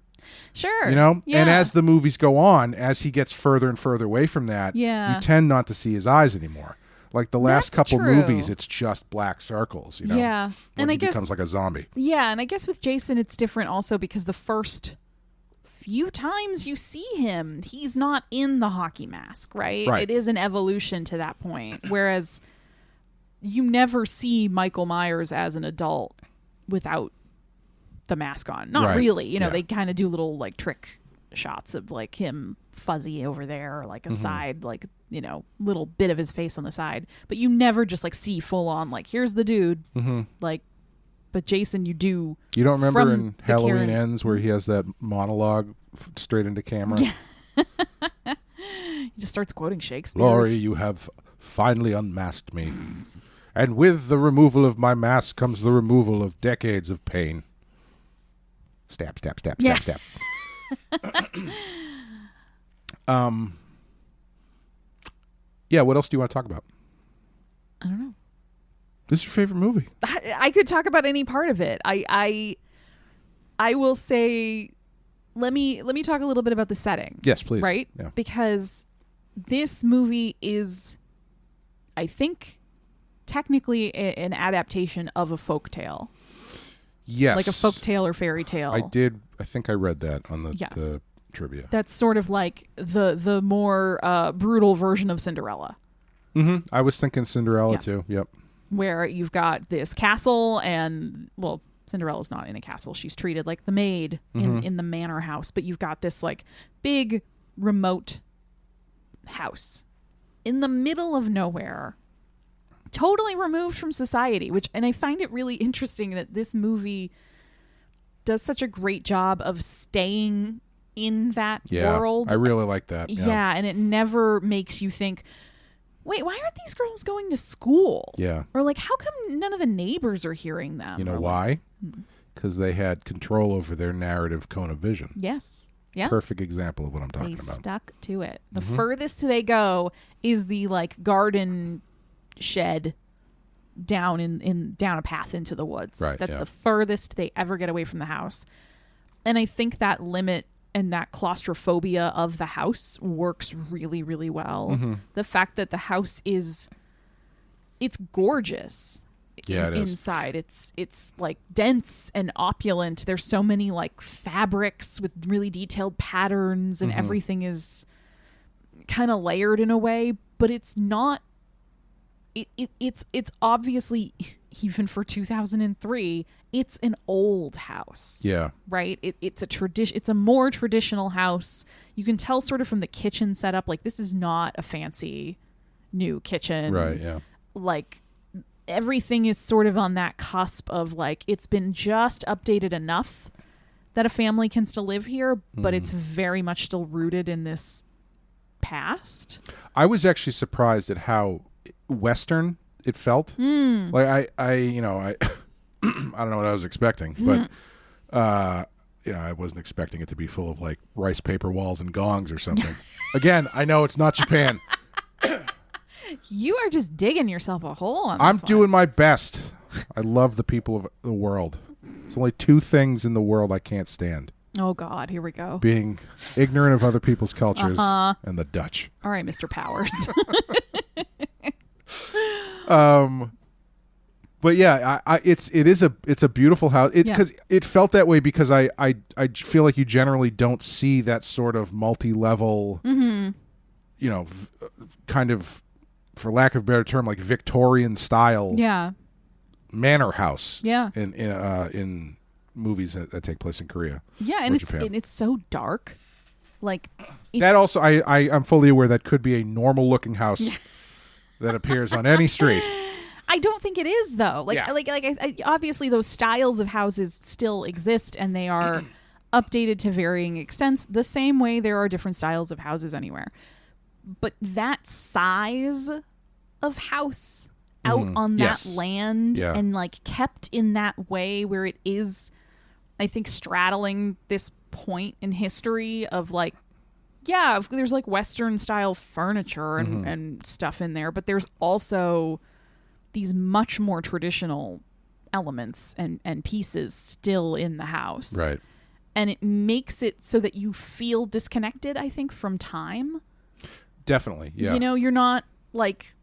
Sure. You know? Yeah. And as the movies go on, as he gets further and further away from that, you tend not to see his eyes anymore. Like the last couple movies, it's just black circles, you know? Yeah. And he becomes like a zombie. Yeah, and I guess with Jason it's different also because the first few times you see him, he's not in the hockey mask, right? It is an evolution to that point. Whereas you never see Michael Myers as an adult without the mask on. Not really. You know, they kind of do little like trick shots of like him fuzzy over there or like a side, like, you know, little bit of his face on the side. But you never just like see full on like, here's the dude. Like, but Jason, you do. You don't remember in Halloween Ends where he has that monologue straight into camera? Yeah. He just starts quoting Shakespeare. Laurie, you have finally unmasked me. And with the removal of my mask comes the removal of decades of pain. Stab, stab, stab, stab, stab. Yeah, what else do you want to talk about? I don't know. This is your favorite movie. I could talk about any part of it. I will say, let me talk a little bit about the setting. Yes, please. Right? Yeah. Because this movie is, I think, technically an adaptation of a folktale. Yes. Like a folktale or fairy tale. I think I read that on the trivia. That's sort of like the more brutal version of Cinderella. I was thinking Cinderella too. Yep. Where you've got this castle and, well, Cinderella's not in a castle. She's treated like the maid in the manor house. But you've got this like big remote house in the middle of nowhere, totally removed from society, and I find it really interesting that this movie does such a great job of staying in that world. I really like that. Yeah, and it never makes you think, wait, why aren't these girls going to school? Yeah. Or like, how come none of the neighbors are hearing them? You know why? Because they had control over their narrative cone of vision. Yes. Yeah. Perfect example of what I'm talking about. They stuck to it. The furthest they go is the like garden shed down down a path into the woods. Right, That's the furthest they ever get away from the house. And I think that limit and that claustrophobia of the house works really, really well. The fact that the house it's gorgeous. Yeah, it is. inside. It's like dense and opulent. There's so many like fabrics with really detailed patterns, and everything is kind of layered in a way, but it's not. It's obviously, even for 2003, it's an old house. Yeah. Right? It's a tradition. It's a more traditional house. You can tell sort of from the kitchen setup, like this is not a fancy new kitchen. Right, yeah. Like everything is sort of on that cusp of like it's been just updated enough that a family can still live here, but it's very much still rooted in this past. I was actually surprised at how Western it felt. Like I you know, I I don't know what I was expecting, but you know, I wasn't expecting it to be full of like rice paper walls and gongs or something. Again, I know it's not Japan. You are just digging yourself a hole on this I'm one. doing my best. I love the people of the world. There's only two things in the world I can't stand. Oh God, here we go. Being ignorant of other people's cultures and the Dutch. All right, Mr. Powers. But yeah, it's a beautiful house. It's because it felt that way because I feel like you generally don't see that sort of multi-level, you know, kind of, for lack of a better term, like Victorian style manor house. Yeah. In movies that take place in Korea. Yeah, and it's so dark. Like that also, I'm fully aware that could be a normal looking house that appears on any street. I don't think it is though. Like obviously those styles of houses still exist and they are updated to varying extents the same way there are different styles of houses anywhere. But that size of house out on that land and like kept in that way where it is, I think, straddling this point in history of like, there's like Western style furniture and stuff in there, but there's also these much more traditional elements and pieces still in the house. Right. And it makes it so that you feel disconnected, I think, from time. Definitely, yeah. You know, you're not like,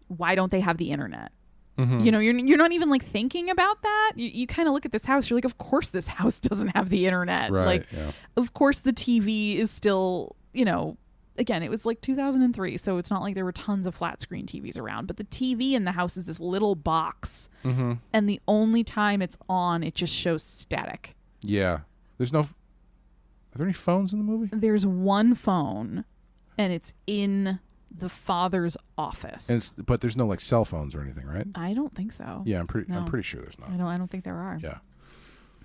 why don't they have the internet? You know, you're not even like thinking about that. You kind of look at this house, you're like, of course this house doesn't have the internet. Right, like, of course the TV is still, you know, again, it was like 2003, so it's not like there were tons of flat screen TVs around, but the TV in the house is this little box, and the only time it's on, it just shows static. Yeah. Are there any phones in the movie? There's one phone, and it's in the father's office. But there's no like cell phones or anything, right? I don't think so. Yeah, I'm pretty sure there's not. I don't think there are. Yeah.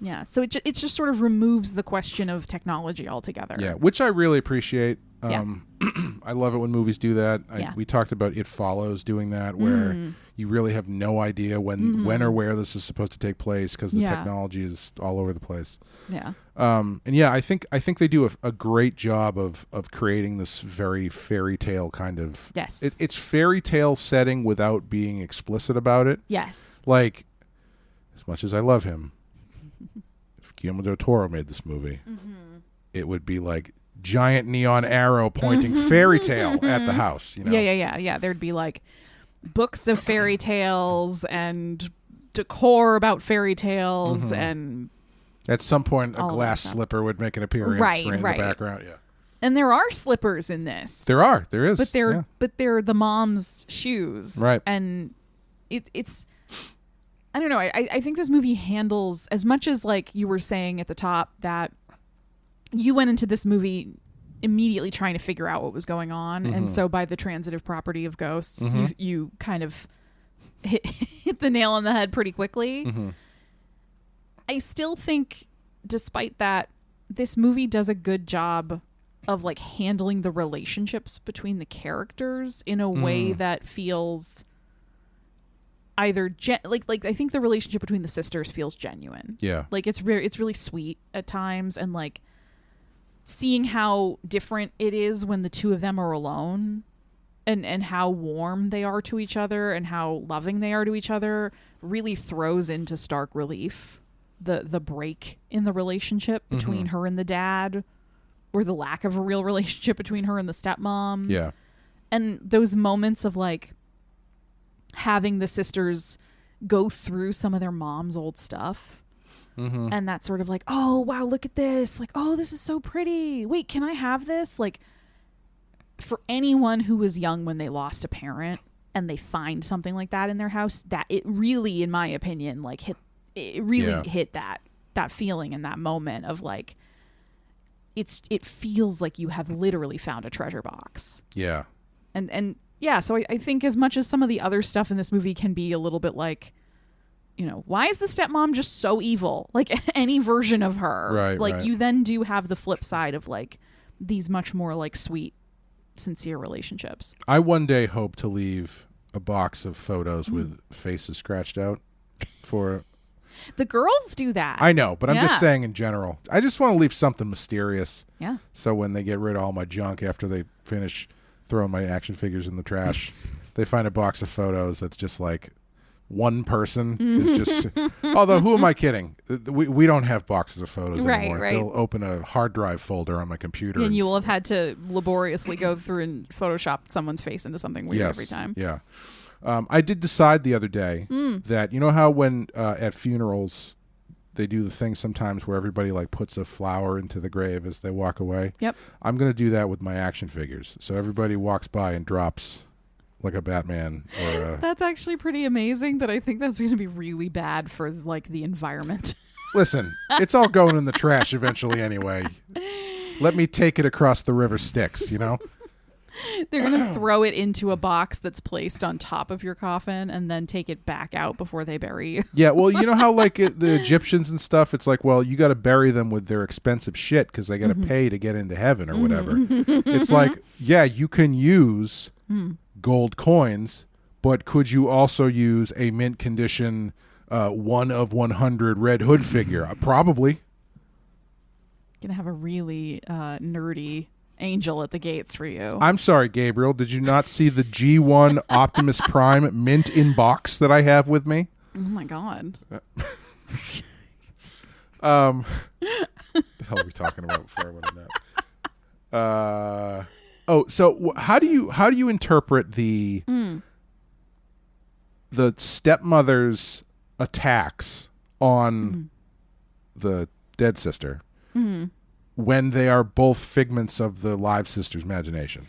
Yeah, so it just sort of removes the question of technology altogether. Yeah, which I really appreciate. I love it when movies do that. We talked about It Follows doing that, where you really have no idea when or where this is supposed to take place because the technology is all over the place. Yeah. I think they do a great job of creating this very fairy tale kind of. Yes. It's fairy tale setting without being explicit about it. Yes. Like, as much as I love him, if Guillermo del Toro made this movie, it would be like giant neon arrow pointing fairy tale at the house. You know? Yeah. There'd be like books of fairy tales and decor about fairy tales and at some point a glass slipper would make an appearance in the background. Yeah. And there are slippers in this. There is. But they're the mom's shoes. Right. And it's I don't know. I think this movie handles, as much as like you were saying at the top that you went into this movie immediately trying to figure out what was going on. And so by the transitive property of ghosts, you kind of hit the nail on the head pretty quickly. I still think, despite that, this movie does a good job of like handling the relationships between the characters in a way that feels either like I think the relationship between the sisters feels genuine. Yeah. Like it's really sweet at times, and like seeing how different it is when the two of them are alone and how warm they are to each other and how loving they are to each other really throws into stark relief the break in the relationship between her and the dad, or the lack of a real relationship between her and the stepmom. Yeah. And those moments of like having the sisters go through some of their mom's old stuff. And that's sort of like, oh, wow, look at this. Like, oh, this is so pretty. Wait, can I have this? Like, for anyone who was young when they lost a parent and they find something like that in their house, that it really, in my opinion, like hit that feeling in that moment of like, it feels like you have literally found a treasure box. Yeah. And yeah, so I think as much as some of the other stuff in this movie can be a little bit like, you know, why is the stepmom just so evil? Like any version of her. Right. Like right. you then do have the flip side of like these much more like sweet, sincere relationships. I one day hope to leave a box of photos with faces scratched out for... The girls do that. I know, but I'm just saying in general. I just want to leave something mysterious. Yeah. So when they get rid of all my junk after they finish throwing my action figures in the trash, they find a box of photos that's just like one person is just... Although, who am I kidding? We don't have boxes of photos anymore. Right. They'll open a hard drive folder on my computer. And you will have had to laboriously go through and Photoshop someone's face into something weird every time. Yeah. I did decide the other day that, you know how when at funerals they do the thing sometimes where everybody like puts a flower into the grave as they walk away? Yep. I'm going to do that with my action figures. So everybody walks by and drops like a Batman or a... That's actually pretty amazing, but I think that's going to be really bad for like the environment. Listen, it's all going in the trash eventually anyway. Let me take it across the river Styx, you know? They're going to throw it into a box that's placed on top of your coffin and then take it back out before they bury you. Yeah, well, you know how like the Egyptians and stuff, it's like, well, you got to bury them with their expensive shit because they got to pay to get into heaven or whatever. It's like, yeah, you can use gold coins, but could you also use a mint condition 1 of 100 Red Hood figure? Probably. Gonna have a really nerdy angel at the gates for you. I'm sorry, Gabriel. Did you not see the G1 Optimus Prime mint in box that I have with me? Oh my god. The hell are we talking about before I went on that? So how do you interpret the stepmother's attacks on the dead sister when they are both figments of the live sister's imagination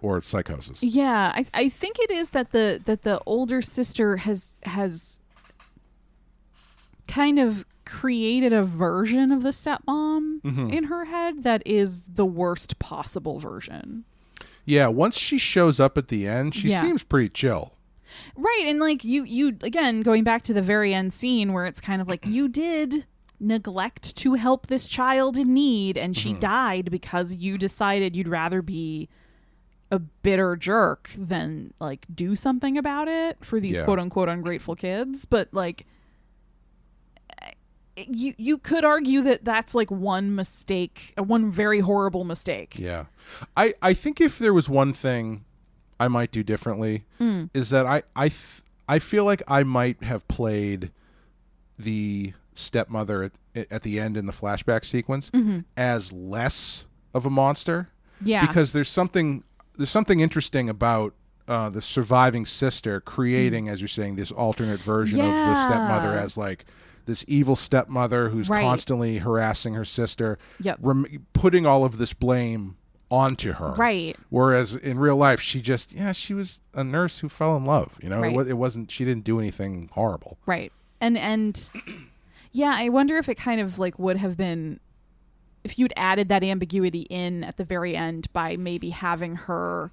or psychosis? Yeah, I think it is that the older sister has kind of created a version of the stepmom in her head that is the worst possible version. Yeah, once she shows up at the end, she seems pretty chill. Right, and like you again, going back to the very end scene where it's kind of like you did neglect to help this child in need and she died because you decided you'd rather be a bitter jerk than like do something about it for these quote unquote ungrateful kids. But like you could argue that that's like one mistake, one very horrible mistake. Yeah. I think if there was one thing I might do differently is that I feel like I might have played the stepmother at the end in the flashback sequence as less of a monster. Yeah. Because there's something interesting about the surviving sister creating, as you're saying, this alternate version of the stepmother as like this evil stepmother who's constantly harassing her sister, putting all of this blame onto her. Right. Whereas in real life, she was a nurse who fell in love. You know, it wasn't, she didn't do anything horrible. Right. And yeah, I wonder if it kind of like would have been, if you'd added that ambiguity in at the very end by maybe having her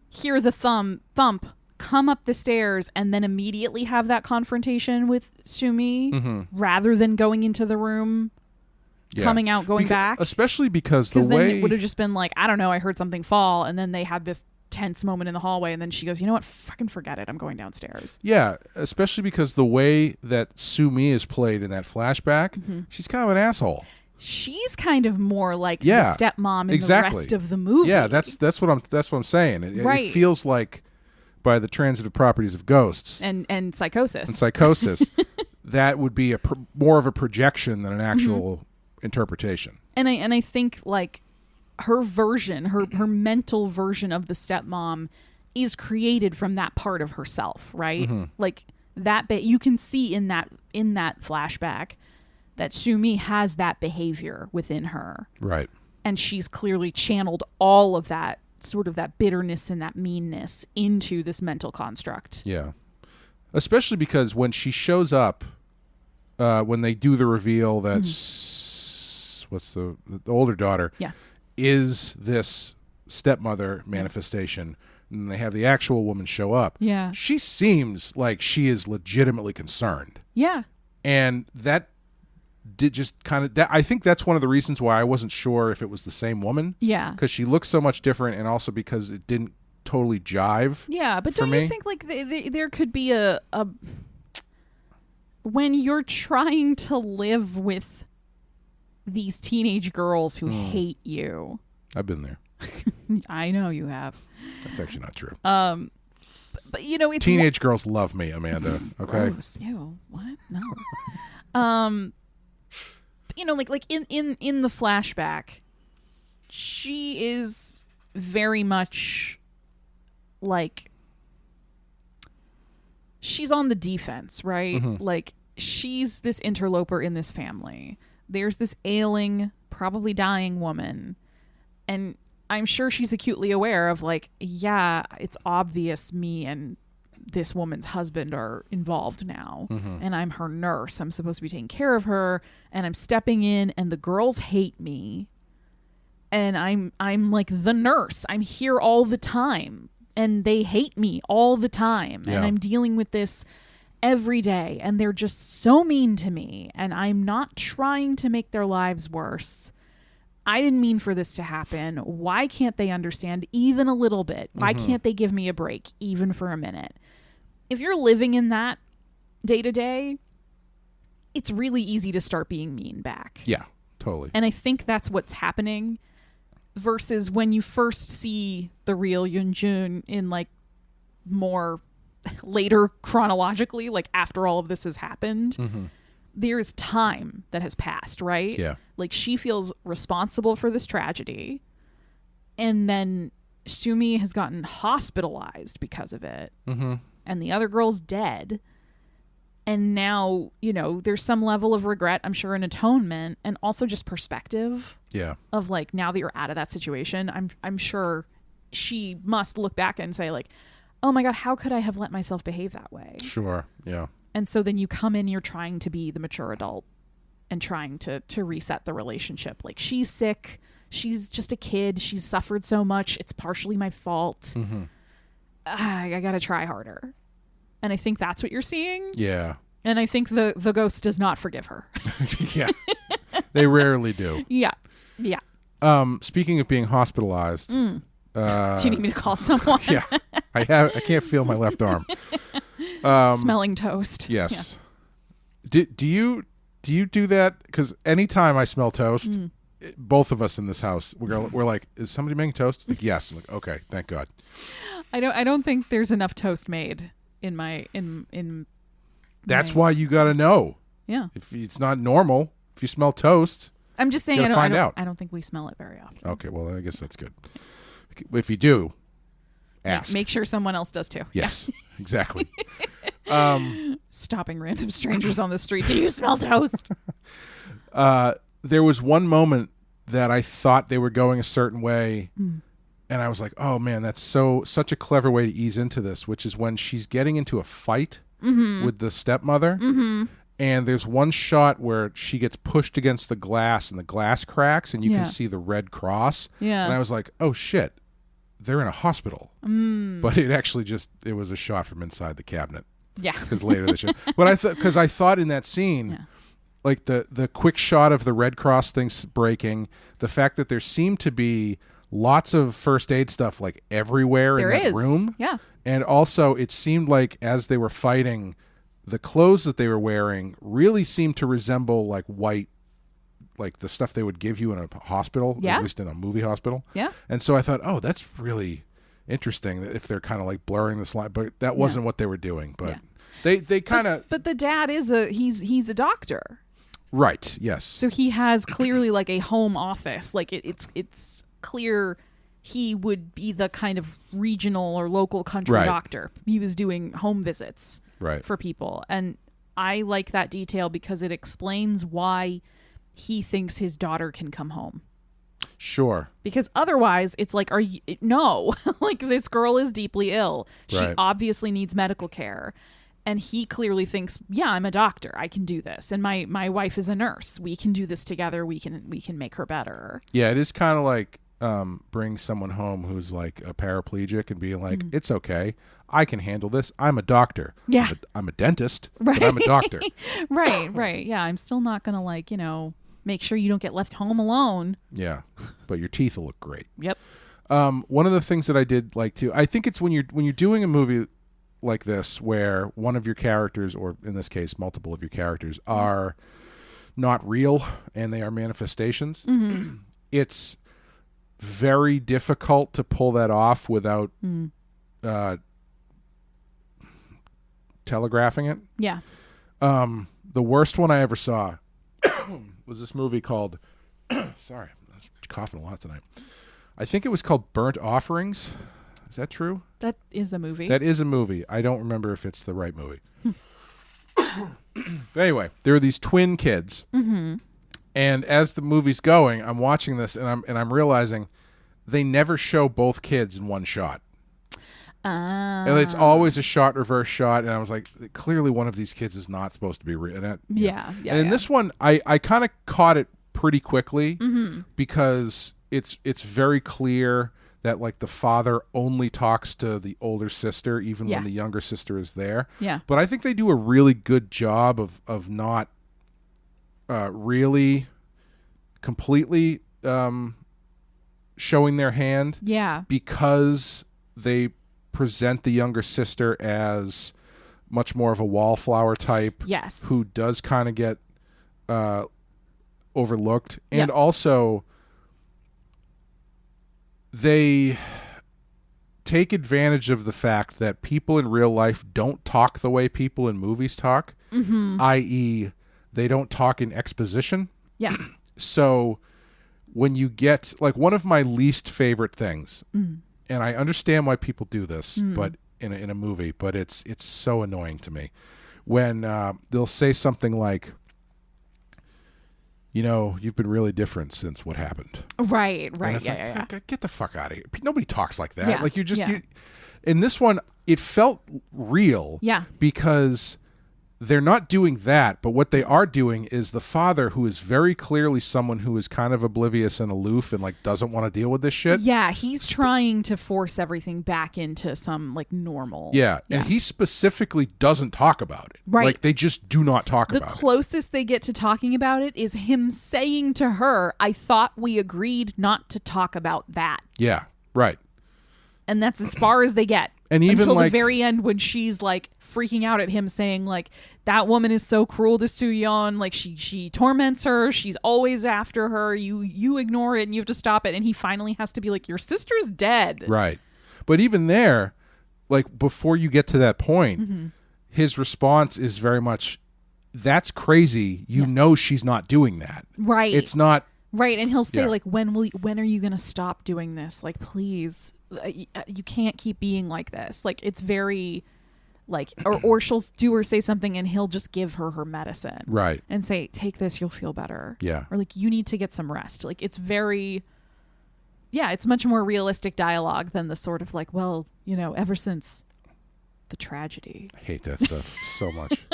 hear the thump, come up the stairs, and then immediately have that confrontation with Sumi rather than going into the room, coming out, going back. Especially because then it would have just been like, I don't know, I heard something fall, and then they had this tense moment in the hallway, and then she goes, you know what, fucking forget it, I'm going downstairs. Yeah, especially because the way that Sumi is played in that flashback, she's kind of an asshole. She's kind of more like the stepmom in the rest of the movie. Yeah, that's what I'm saying. It feels like, by the transitive properties of ghosts and psychosis, that would be more of a projection than an actual interpretation. And I think like her version, her mental version of the stepmom is created from that part of herself, right? Like you can see in that flashback that Sumi has that behavior within her. Right. And she's clearly channeled all of that, sort of that bitterness and that meanness into this mental construct. Yeah. Especially because when she shows up, when they do the reveal that's what's the older daughter is this stepmother manifestation, and they have the actual woman show up. Yeah. She seems like she is legitimately concerned. Yeah. And that did just kind of I think that's one of the reasons why I wasn't sure if it was the same woman. Yeah. Because she looks so much different, and also because it didn't totally jive. Yeah, but don't you think like there could be a when you're trying to live with these teenage girls who hate you. I've been there. I know you have. That's actually not true. But you know, it's teenage girls love me, Amanda. Okay. Gross. Ew. What? No. You know, like in the flashback, she is very much like she's on the defense, right? Like she's this interloper in this family. There's this ailing, probably dying woman, and I'm sure she's acutely aware of like, yeah, it's obvious me and this woman's husband are involved now, and I'm her nurse. I'm supposed to be taking care of her, and I'm stepping in, and the girls hate me, and I'm like the nurse. I'm here all the time, and they hate me all the time, and I'm dealing with this every day, and they're just so mean to me, and I'm not trying to make their lives worse. I didn't mean for this to happen. Why can't they understand even a little bit? Why can't they give me a break even for a minute? If you're living in that day to day, it's really easy to start being mean back. Yeah, totally. And I think that's what's happening versus when you first see the real Yoon-jun in like more later chronologically, like after all of this has happened. There's time that has passed, right? Yeah. Like she feels responsible for this tragedy. And then Sumi has gotten hospitalized because of it. And the other girl's dead. And now, you know, there's some level of regret, I'm sure, and atonement, and also just perspective. Yeah. Of like, now that you're out of that situation, I'm sure she must look back and say like, oh my God, how could I have let myself behave that way? Sure. Yeah. And so then you come in, you're trying to be the mature adult and trying to reset the relationship. Like, she's sick. She's just a kid. She's suffered so much. It's partially my fault. I got to try harder. And I think that's what you're seeing. Yeah. And I think the ghost does not forgive her. Yeah. They rarely do. Yeah. Yeah. Speaking of being hospitalized. Do you need me to call someone? Yeah. I can't feel my left arm. Smelling toast. Yes. Yeah. Do you do that? Because anytime I smell toast, both of us in this house, we're like, is somebody making toast? Like, yes. I'm like, okay, thank God. I don't think there's enough toast made in my in. That's why you got to know. Yeah. If it's not normal, if you smell toast, I'm just saying. I don't think we smell it very often. Okay, well, I guess that's good. If you do, ask. Make sure someone else does too. Yes, exactly. Stopping random strangers on the street. Do you smell toast? There was one moment that I thought they were going a certain way, and I was like, "Oh man, that's such a clever way to ease into this." Which is when she's getting into a fight with the stepmother, and there's one shot where she gets pushed against the glass, and the glass cracks, and you can see the red cross. Yeah, and I was like, "Oh shit." They're in a hospital, but it actually it was a shot from inside the cabinet. Yeah, because later they should. But I thought in that scene, like the quick shot of the Red Cross things breaking, the fact that there seemed to be lots of first aid stuff like everywhere in that room. Yeah, and also it seemed like as they were fighting, the clothes that they were wearing really seemed to resemble like white. Like the stuff they would give you in a hospital, at least in a movie hospital. Yeah. And so I thought, oh, that's really interesting if they're kind of like blurring this line, but that wasn't what they were doing. But they kind of. But the dad is he's a doctor. Right. Yes. So he has clearly like a home office. Like it's clear he would be the kind of regional or local country doctor. He was doing home visits. right. for people. And I like that detail because it explains why he thinks his daughter can come home. Sure. Because otherwise it's like, no, like this girl is deeply ill. She Right. obviously needs medical care. And he clearly thinks, yeah, I'm a doctor. I can do this. And my wife is a nurse. We can do this together. We can make her better. Yeah, it is kind of like bring someone home who's like a paraplegic and being like, it's okay. I can handle this. I'm a doctor. Yeah. I'm a dentist, Right. but I'm a doctor. Right. Yeah, I'm still not going to like, make sure you don't get left home alone. Yeah, but your teeth will look great. Yep. One of the things that I did like too, I think it's when you're doing a movie like this where one of your characters, or in this case multiple of your characters, are not real and they are manifestations. It's very difficult to pull that off without telegraphing it. Yeah. The worst one I ever saw was this movie called sorry, I was coughing a lot tonight. I think it was called Burnt Offerings. Is that true? That is a movie. That is a movie. I don't remember if it's the right movie. But anyway, there are these twin kids, and as the movie's going, I'm watching this, and I'm realizing they never show both kids in one shot. And it's always a shot, reverse shot, and I was like, clearly one of these kids is not supposed to be real. Yeah. And in this one, I kind of caught it pretty quickly because it's very clear that like the father only talks to the older sister even when the younger sister is there. Yeah. But I think they do a really good job of not really completely showing their hand. Yeah. Because they present the younger sister as much more of a wallflower type. Yes. Who does kind of get overlooked. And also they take advantage of the fact that people in real life don't talk the way people in movies talk, i.e. they don't talk in exposition. Yeah. So when you get, like, one of my least favorite things, and I understand why people do this, but in a movie, but it's so annoying to me when they'll say something like, you've been really different since what happened. Right. And it's Yeah. get the fuck out of here. Nobody talks like that. Yeah, Like you just, yeah. in this one, it felt real. Yeah. Because they're not doing that, but what they are doing is the father, who is very clearly someone who is kind of oblivious and aloof and like doesn't want to deal with this shit. Yeah, he's trying to force everything back into some like normal. Yeah, and he specifically doesn't talk about it. Right. Like they just do not talk The about it. closest they get to talking about it is him saying to her, I thought we agreed not to talk about that. Yeah, right. And that's as far as they get. And even until like the very end when she's like freaking out at him saying like, that woman is so cruel to Soo-yeon, like she torments her, she's always after her, you ignore it and you have to stop it, and he finally has to be like, your sister's dead. Right. But even there, like before you get to that point, his response is very much, that's crazy. You know she's not doing that. Right. It's not. Right, and he'll say Yeah. like, when are you going to stop doing this? Like, please, you can't keep being like this. Like, it's very like, or she'll do or say something and he'll just give her medicine. Right. And say, take this, you'll feel better. Yeah. Or like, you need to get some rest. Like, it's very, it's much more realistic dialogue than the sort of like, well, ever since the tragedy. I hate that stuff so much.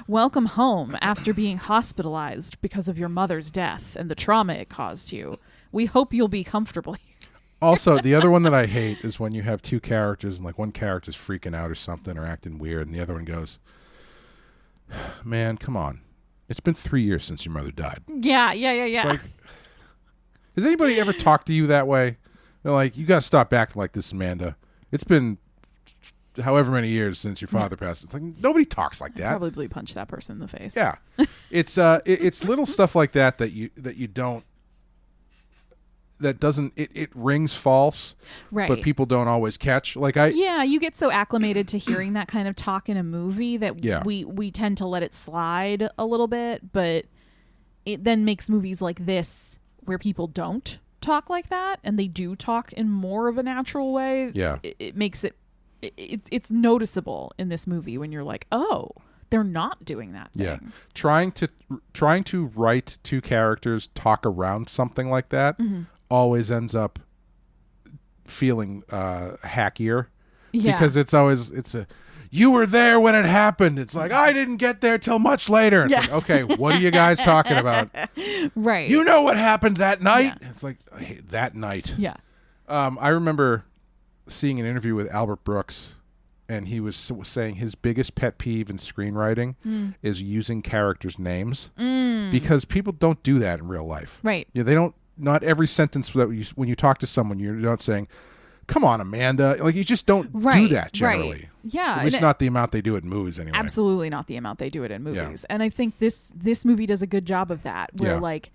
Welcome home after being hospitalized because of your mother's death and the trauma it caused you. We hope you'll be comfortable here. Also, the other one that I hate is when you have two characters and like one character's freaking out or something or acting weird and the other one goes, man, come on. It's been 3 years since your mother died. Yeah. It's like, has anybody ever talked to you that way? They're like, you got to stop acting like this, Amanda. It's been however many years since your father passed. It's like, nobody talks like that. Probably punch that person in the face. Yeah. It's little stuff like that you don't, that doesn't, it rings false, Right. but people don't always catch. Like you get so acclimated to hearing that kind of talk in a movie that Yeah. we tend to let it slide a little bit, but it then makes movies like this where people don't talk like that and they do talk in more of a natural way. Yeah. It makes it it's noticeable in this movie when you're like, oh, they're not doing that thing. Yeah. Trying to write two characters talk around something like that always ends up feeling hackier. Yeah. Because it's a you were there when it happened. It's like, I didn't get there till much later. It's like, okay, what are you guys talking about? Right. You know what happened that night? Yeah. It's like, hey, that night. Yeah. I remember seeing an interview with Albert Brooks, and he was saying his biggest pet peeve in screenwriting is using characters' names because people don't do that in real life. Right. Yeah, they don't. Not every sentence that when you talk to someone, you're not saying, come on, Amanda. Like, you just don't do that generally. Right. Yeah. At least not the amount they do it in movies anyway. Absolutely not the amount they do it in movies. Yeah. And I think this movie does a good job of that, where like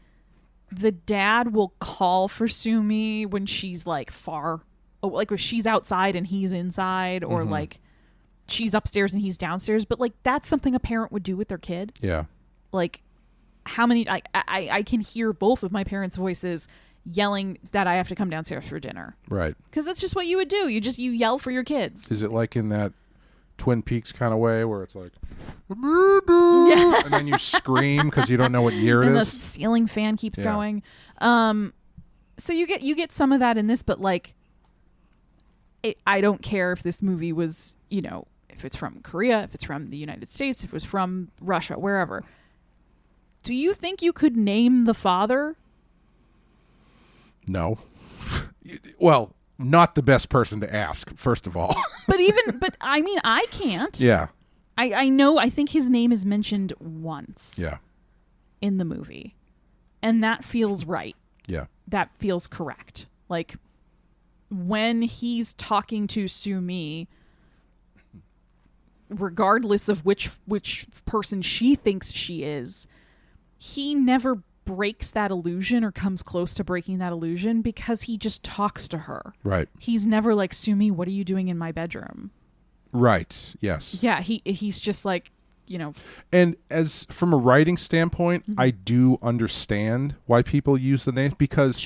the dad will call for Sumi when she's like far, like if she's outside and he's inside, or like she's upstairs and he's downstairs. But like, that's something a parent would do with their kid. Yeah. Like, how many, I can hear both of my parents' voices yelling that I have to come downstairs for dinner. Right. Because that's just what you would do. You yell for your kids. Is it like in that Twin Peaks kind of way where it's like, and then you scream because you don't know what year it and is? The ceiling fan keeps going. So you get some of that in this, but like, I don't care if this movie was, if it's from Korea, if it's from the United States, if it was from Russia, wherever. Do you think you could name the father? No. Well, not the best person to ask, first of all. but I mean, I can't. Yeah. I know, I think his name is mentioned once. Yeah. In the movie. And that feels right. Yeah. That feels correct. Like, when he's talking to Sumi, regardless of which person she thinks she is, he never breaks that illusion or comes close to breaking that illusion because he just talks to her. Right. He's never like, Sumi, what are you doing in my bedroom? Right. Yes. Yeah. He's just like, And as from a writing standpoint, I do understand why people use the name because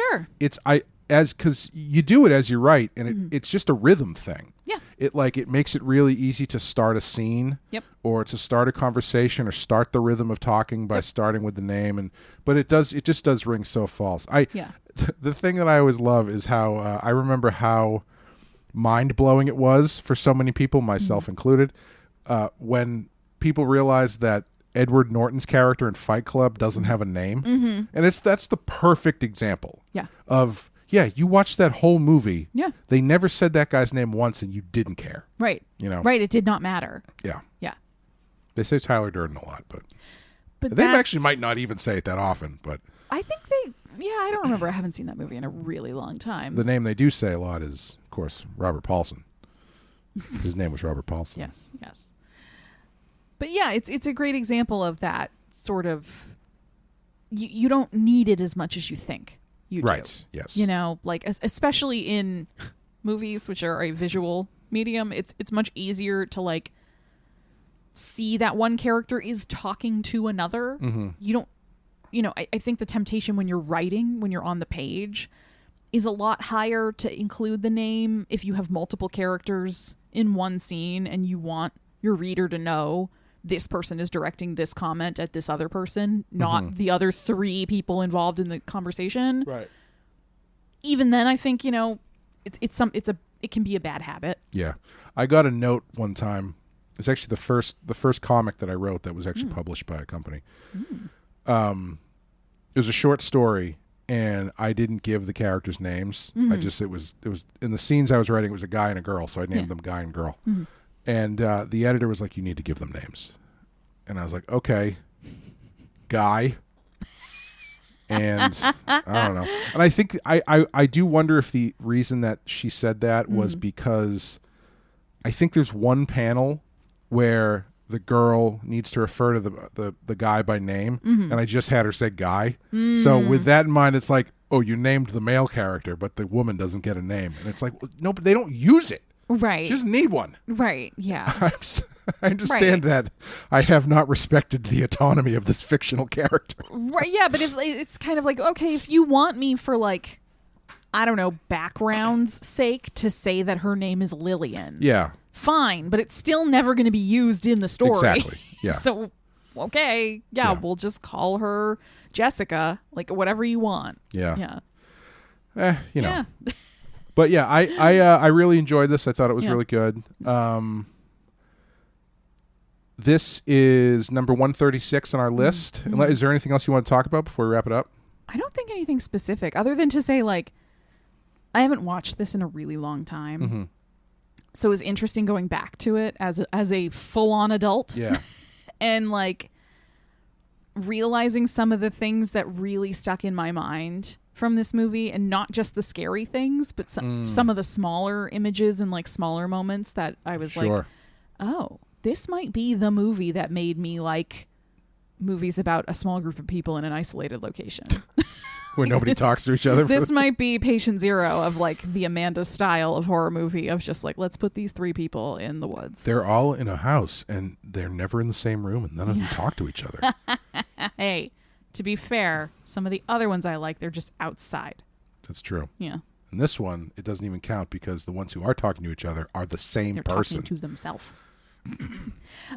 because you do it as you write, and it's just a rhythm thing. Yeah. It makes it really easy to start a scene, or to start a conversation, or start the rhythm of talking by starting with the name, but it just does ring so false. The thing that I always love is how I remember how mind blowing it was for so many people, myself included, when people realized that Edward Norton's character in Fight Club doesn't have a name, and that's the perfect example. Of. Yeah, you watched that whole movie. Yeah. They never said that guy's name once and you didn't care. Right. Right, it did not matter. Yeah. Yeah. They say Tyler Durden a lot, but they actually might not even say it that often, but I think I don't remember. I haven't seen that movie in a really long time. The name they do say a lot is, of course, Robert Paulson. His name was Robert Paulson. Yes, yes. But yeah, it's a great example of that sort of, you don't need it as much as you think. Right. Yes. Like especially in movies, which are a visual medium, it's much easier to like see that one character is talking to another. You don't, I think the temptation when you're writing, when you're on the page, is a lot higher to include the name if you have multiple characters in one scene and you want your reader to know this person is directing this comment at this other person, not the other three people involved in the conversation. Right. Even then, I think, it can be a bad habit. Yeah. I got a note one time. It's actually the first comic that I wrote that was actually published by a company. It was a short story, and I didn't give the characters' names. It was in the scenes I was writing, it was a guy and a girl, so I named them guy and girl. And the editor was like, you need to give them names. And I was like, okay, Guy. And I don't know. And I think I do wonder if the reason that she said that was because I think there's one panel where the girl needs to refer to the guy by name, and I just had her say Guy. So with that in mind, it's like, oh, you named the male character, but the woman doesn't get a name. And it's like, no, but they don't use it. Right. You just need one. Right. Yeah. I understand that I have not respected the autonomy of this fictional character. Right. Yeah. But it's kind of like, okay, if you want me for like, I don't know, background's sake to say that her name is Lillian. Yeah. Fine, but it's still never going to be used in the story. Exactly. Yeah. So, okay, yeah, we'll just call her Jessica, like whatever you want. Yeah. Yeah. You know. Yeah. But yeah, I really enjoyed this. I thought it was really good. This is number 136 on our list. Mm-hmm. Is there anything else you want to talk about before we wrap it up? I don't think anything specific other than to say, like, I haven't watched this in a really long time. Mm-hmm. So it was interesting going back to it as a full-on adult. Yeah. And, like, realizing some of the things that really stuck in my mind from this movie, and not just the scary things, but some of the smaller images and, like, smaller moments that I was like, oh, this might be the movie that made me like movies about a small group of people in an isolated location. Where nobody talks to each other. This might be patient zero of like the Amanda style of horror movie of just like, let's put these 3 people in the woods. They're all in a house and they're never in the same room and none of them talk to each other. Hey, to be fair, some of the other ones I like, they're just outside. That's true. Yeah. And this one, it doesn't even count because the ones who are talking to each other are the same person. They're talking to themselves.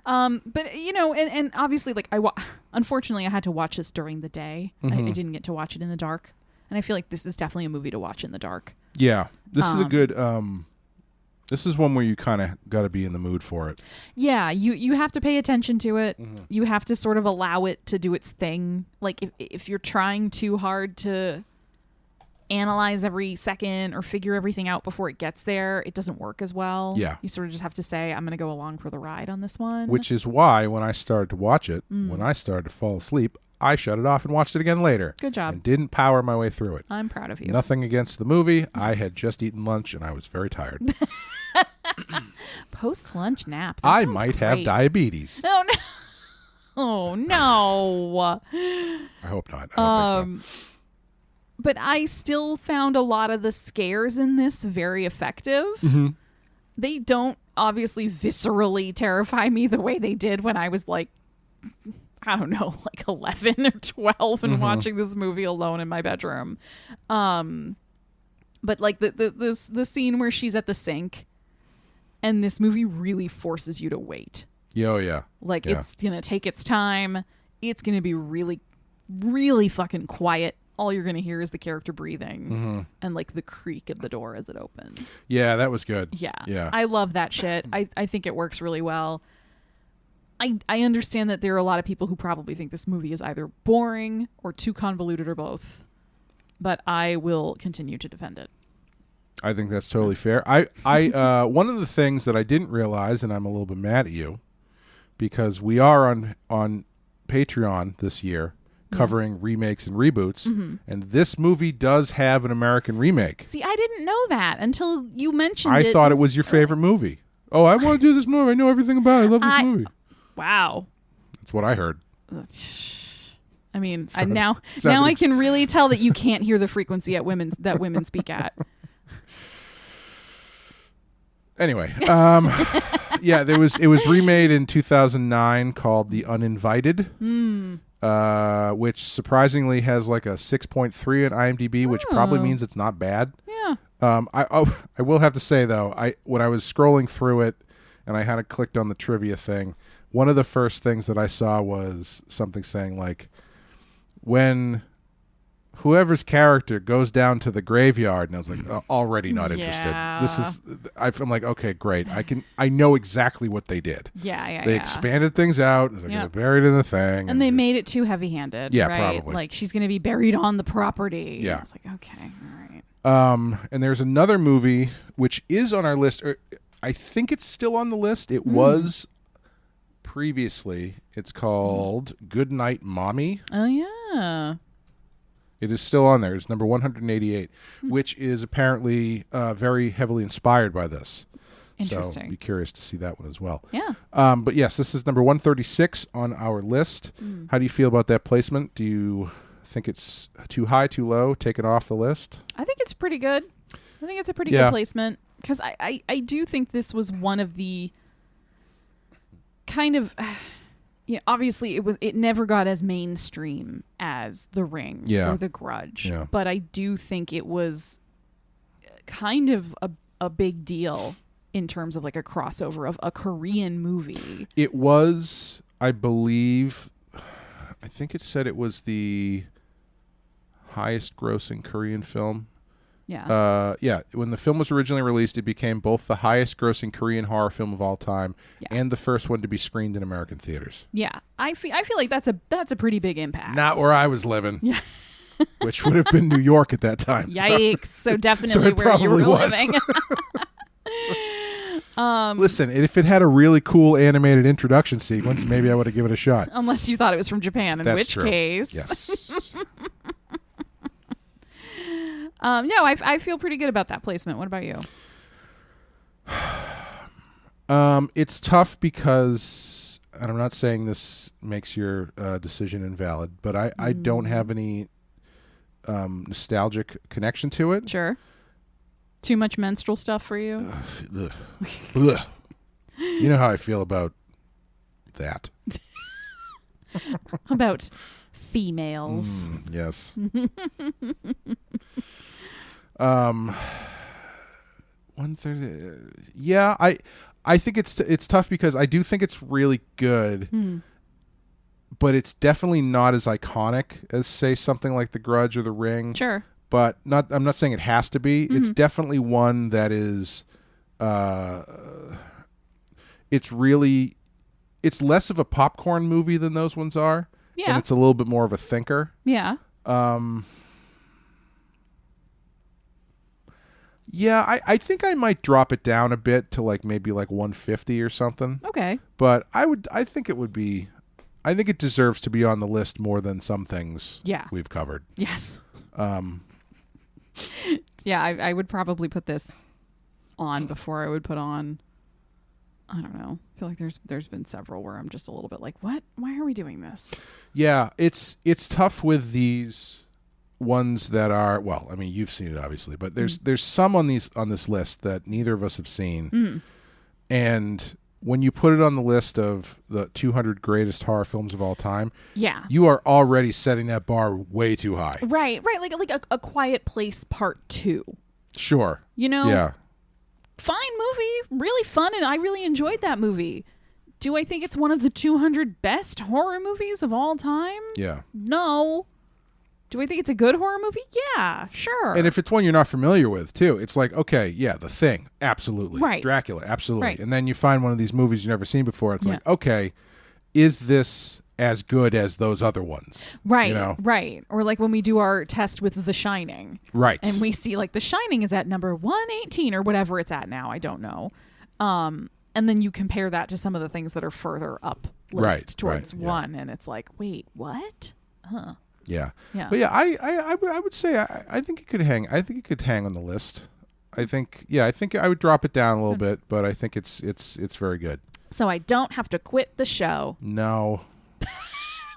But you know, and obviously, like unfortunately, I had to watch this during the day. Mm-hmm. I didn't get to watch it in the dark, and I feel like this is definitely a movie to watch in the dark. Yeah, this is a good. This is one where you kind of got to be in the mood for it. Yeah, you have to pay attention to it. Mm-hmm. You have to sort of allow it to do its thing. Like if you're trying too hard to analyze every second or figure everything out before it gets there, it doesn't work as well. Yeah. You sort of just have to say, I'm going to go along for the ride on this one. Which is why when I started to watch it, when I started to fall asleep, I shut it off and watched it again later. Good job. And didn't power my way through it. I'm proud of you. Nothing against the movie. I had just eaten lunch and I was very tired. Post-lunch nap. I might have diabetes. Oh, no. Oh, no. I hope not. I don't think so. But I still found a lot of the scares in this very effective. Mm-hmm. They don't obviously viscerally terrify me the way they did when I was like, I don't know, like 11 or 12 and watching this movie alone in my bedroom. But like the scene where she's at the sink and this movie really forces you to wait. Oh, yeah. Like it's going to take its time. It's going to be really, really fucking quiet. All you're going to hear is the character breathing and like the creak of the door as it opens. Yeah, that was good. Yeah. I love that shit. I think it works really well. I understand that there are a lot of people who probably think this movie is either boring or too convoluted or both, but I will continue to defend it. I think that's totally fair. I one of the things that I didn't realize, and I'm a little bit mad at you, because we are on Patreon this year covering remakes and reboots, and this movie does have an American remake. See, I didn't know that until you mentioned it. I thought it was your favorite movie. Oh, I want to do this movie. I know everything about it. I love this movie. Wow. That's what I heard. I mean, now I can really tell that you can't hear the frequency at that women speak at. Anyway, yeah, it was remade in 2009 called The Uninvited, which surprisingly has like a 6.3 on IMDb, which probably means it's not bad. Yeah. I will have to say though, when I was scrolling through it and I had clicked on the trivia thing, one of the first things that I saw was something saying like, when whoever's character goes down to the graveyard, and I was like, already not interested. This is, I'm like, okay, great. I know exactly what they did. They expanded things out. They're going to bury it in the thing. And they made it too heavy-handed. Yeah, right? Probably. Like she's going to be buried on the property. Yeah. It's like, okay, all right. And there's another movie which is on our list. I think it's still on the list. It was previously. It's called Good Night, Mommy. Oh, yeah. It is still on there. It's number 188, which is apparently very heavily inspired by this. Interesting. So be curious to see that one as well. Yeah. But yes, this is number 136 on our list. How do you feel about that placement? Do you think it's too high, too low, taken off the list? I think it's pretty good. I think it's a pretty good placement. Because I do think this was one of the kind of... obviously it never got as mainstream as The Ring or The Grudge, but I do think it was kind of a big deal in terms of like a crossover of a Korean movie. It was, I believe, I think it said it was the highest grossing Korean film. Yeah. When the film was originally released, it became both the highest grossing Korean horror film of all time and the first one to be screened in American theaters. Yeah. I feel like that's a pretty big impact. Not where I was living. Yeah. Which would have been New York at that time. Yikes. So definitely where you were living. Listen, if it had a really cool animated introduction sequence, maybe I would have given it a shot. Unless you thought it was from Japan, in That's which true. case. Yes. No, I feel pretty good about that placement. What about you? It's tough because, and I'm not saying this makes your decision invalid, but I don't have any nostalgic connection to it. Sure. Too much menstrual stuff for you? Ugh. Ugh. You know how I feel about that. About females. Yes. 130. Yeah, I think it's tough because I do think it's really good, but it's definitely not as iconic as, say, something like The Grudge or The Ring. Sure. But I'm not saying it has to be. It's definitely one that is. It's less of a popcorn movie than those ones are. Yeah. And it's a little bit more of a thinker. Yeah. Yeah, I think I might drop it down a bit to like maybe like 150 or something. Okay. But I think it deserves to be on the list more than some things we've covered. Yes. Yeah, I would probably put this on before I would put on, I don't know. I feel like there's been several where I'm just a little bit like, what? Why are we doing this? Yeah, it's tough with these ones that are, well, I mean, you've seen it obviously, but there's some on this list that neither of us have seen. And when you put it on the list of the 200 greatest horror films of all time, you are already setting that bar way too high. Right. Like a Quiet Place Part 2. Sure. You know? Yeah. Fine movie, really fun, and I really enjoyed that movie. Do I think it's one of the 200 best horror movies of all time? Yeah. No. Do I think it's a good horror movie? Yeah, sure. And if it's one you're not familiar with, too, it's like, okay, yeah, The Thing, absolutely. Right. Dracula, absolutely. Right. And then you find one of these movies you've never seen before. It's like, okay, is this as good as those other ones? Right, you know? right. Or like when we do our test with The Shining. Right. And we see like The Shining is at number 118 or whatever it's at now. I don't know. And then you compare that to some of the things that are further up list towards one. And it's like, wait, what? Huh. Yeah. Yeah. But yeah, I would say I think it could hang. I think it could hang on the list. I think I would drop it down a little bit, but I think it's very good. So I don't have to quit the show. No.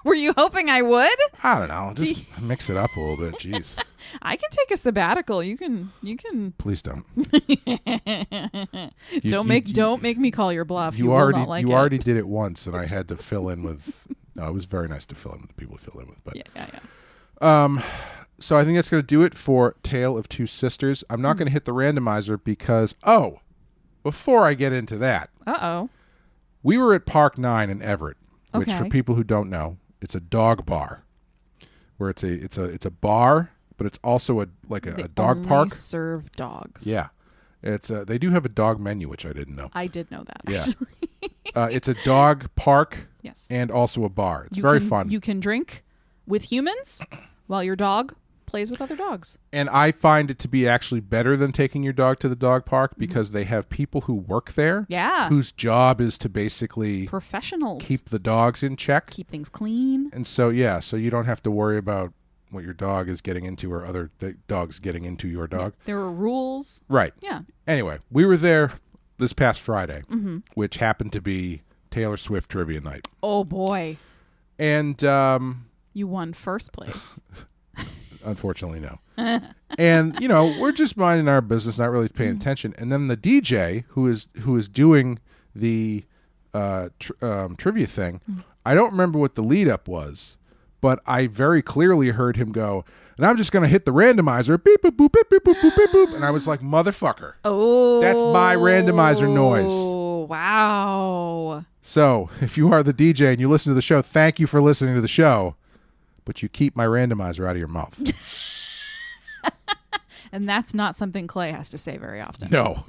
Were you hoping I would? I don't know. Just mix it up a little bit. Jeez. I can take a sabbatical. You can. Please don't. Don't make me call your bluff. You will already not like you it. already did it once, and I had to fill in with. No, it was very nice to fill in with the people to fill in with. But yeah. So I think that's going to do it for Tale of Two Sisters. I'm not going to hit the randomizer because before I get into that, we were at Park 9 in Everett, which for people who don't know, it's a dog bar, where it's a bar, but it's also a dog park. They serve dogs. Yeah, it's they do have a dog menu, which I didn't know. I did know that. Yeah. Actually. It's a dog park. Yes. And also a bar. It's very fun. You can drink with humans while your dog plays with other dogs. And I find it to be actually better than taking your dog to the dog park because they have people who work there. Yeah. Whose job is to basically professionals keep the dogs in check. Keep things clean. And so you don't have to worry about what your dog is getting into or other dogs getting into your dog. There are rules. Right. Yeah. Anyway, we were there this past Friday, which happened to be Taylor Swift trivia night. Oh boy. And you won first place. Unfortunately, no. And we're just minding our business, not really paying attention. And then the DJ who is doing the trivia thing, I don't remember what the lead up was, but I very clearly heard him go, and I'm just going to hit the randomizer, beep, boop, boop, beep, beep, boop, boop, beep, boop. And I was like, motherfucker. Oh. That's my randomizer noise. Oh, wow. So if you are the DJ and you listen to the show, thank you for listening to the show, but you keep my randomizer out of your mouth. And that's not something Clay has to say very often. No.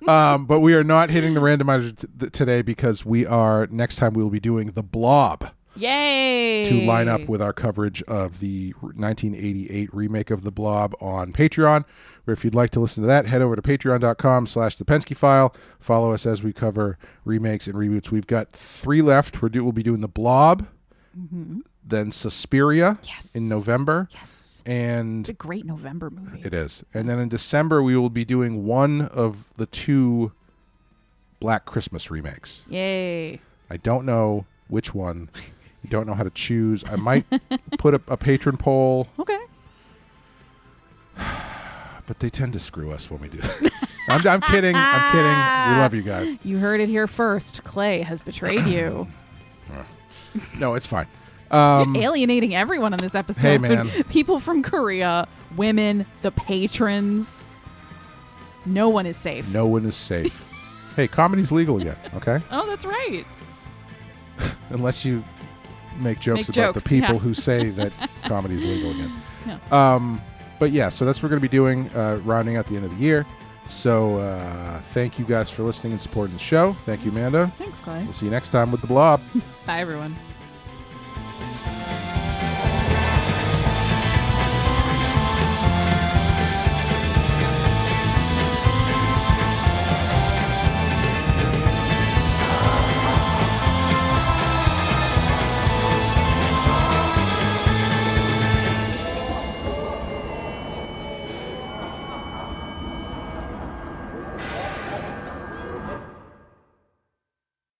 But we are not hitting the randomizer today because next time we will be doing The Blob. Yay! To line up with our coverage of the 1988 remake of The Blob on Patreon, where if you'd like to listen to that, head over to patreon.com/The Penske File. Follow us as we cover remakes and reboots. We've got 3 left. We'll be doing The Blob, then Suspiria in November. Yes. And it's a great November movie. It is. And then in December, we will be doing one of the 2 Black Christmas remakes. Yay. I don't know which one. I don't know how to choose. I might put a patron poll. Okay. But they tend to screw us when we do that. I'm kidding. I'm kidding. We love you guys. You heard it here first. Clay has betrayed you. No, it's fine. You're alienating everyone on this episode. Hey, man. People from Korea, women, the patrons. No one is safe. No one is safe. Hey, comedy's legal again, okay? Oh, that's right. Unless you make jokes about the people who say that comedy's legal again. No. But yeah, so that's what we're going to be doing, rounding out the end of the year. So thank you guys for listening and supporting the show. Thank you, Amanda. Thanks, Clay. We'll see you next time with The Blob. Bye, everyone.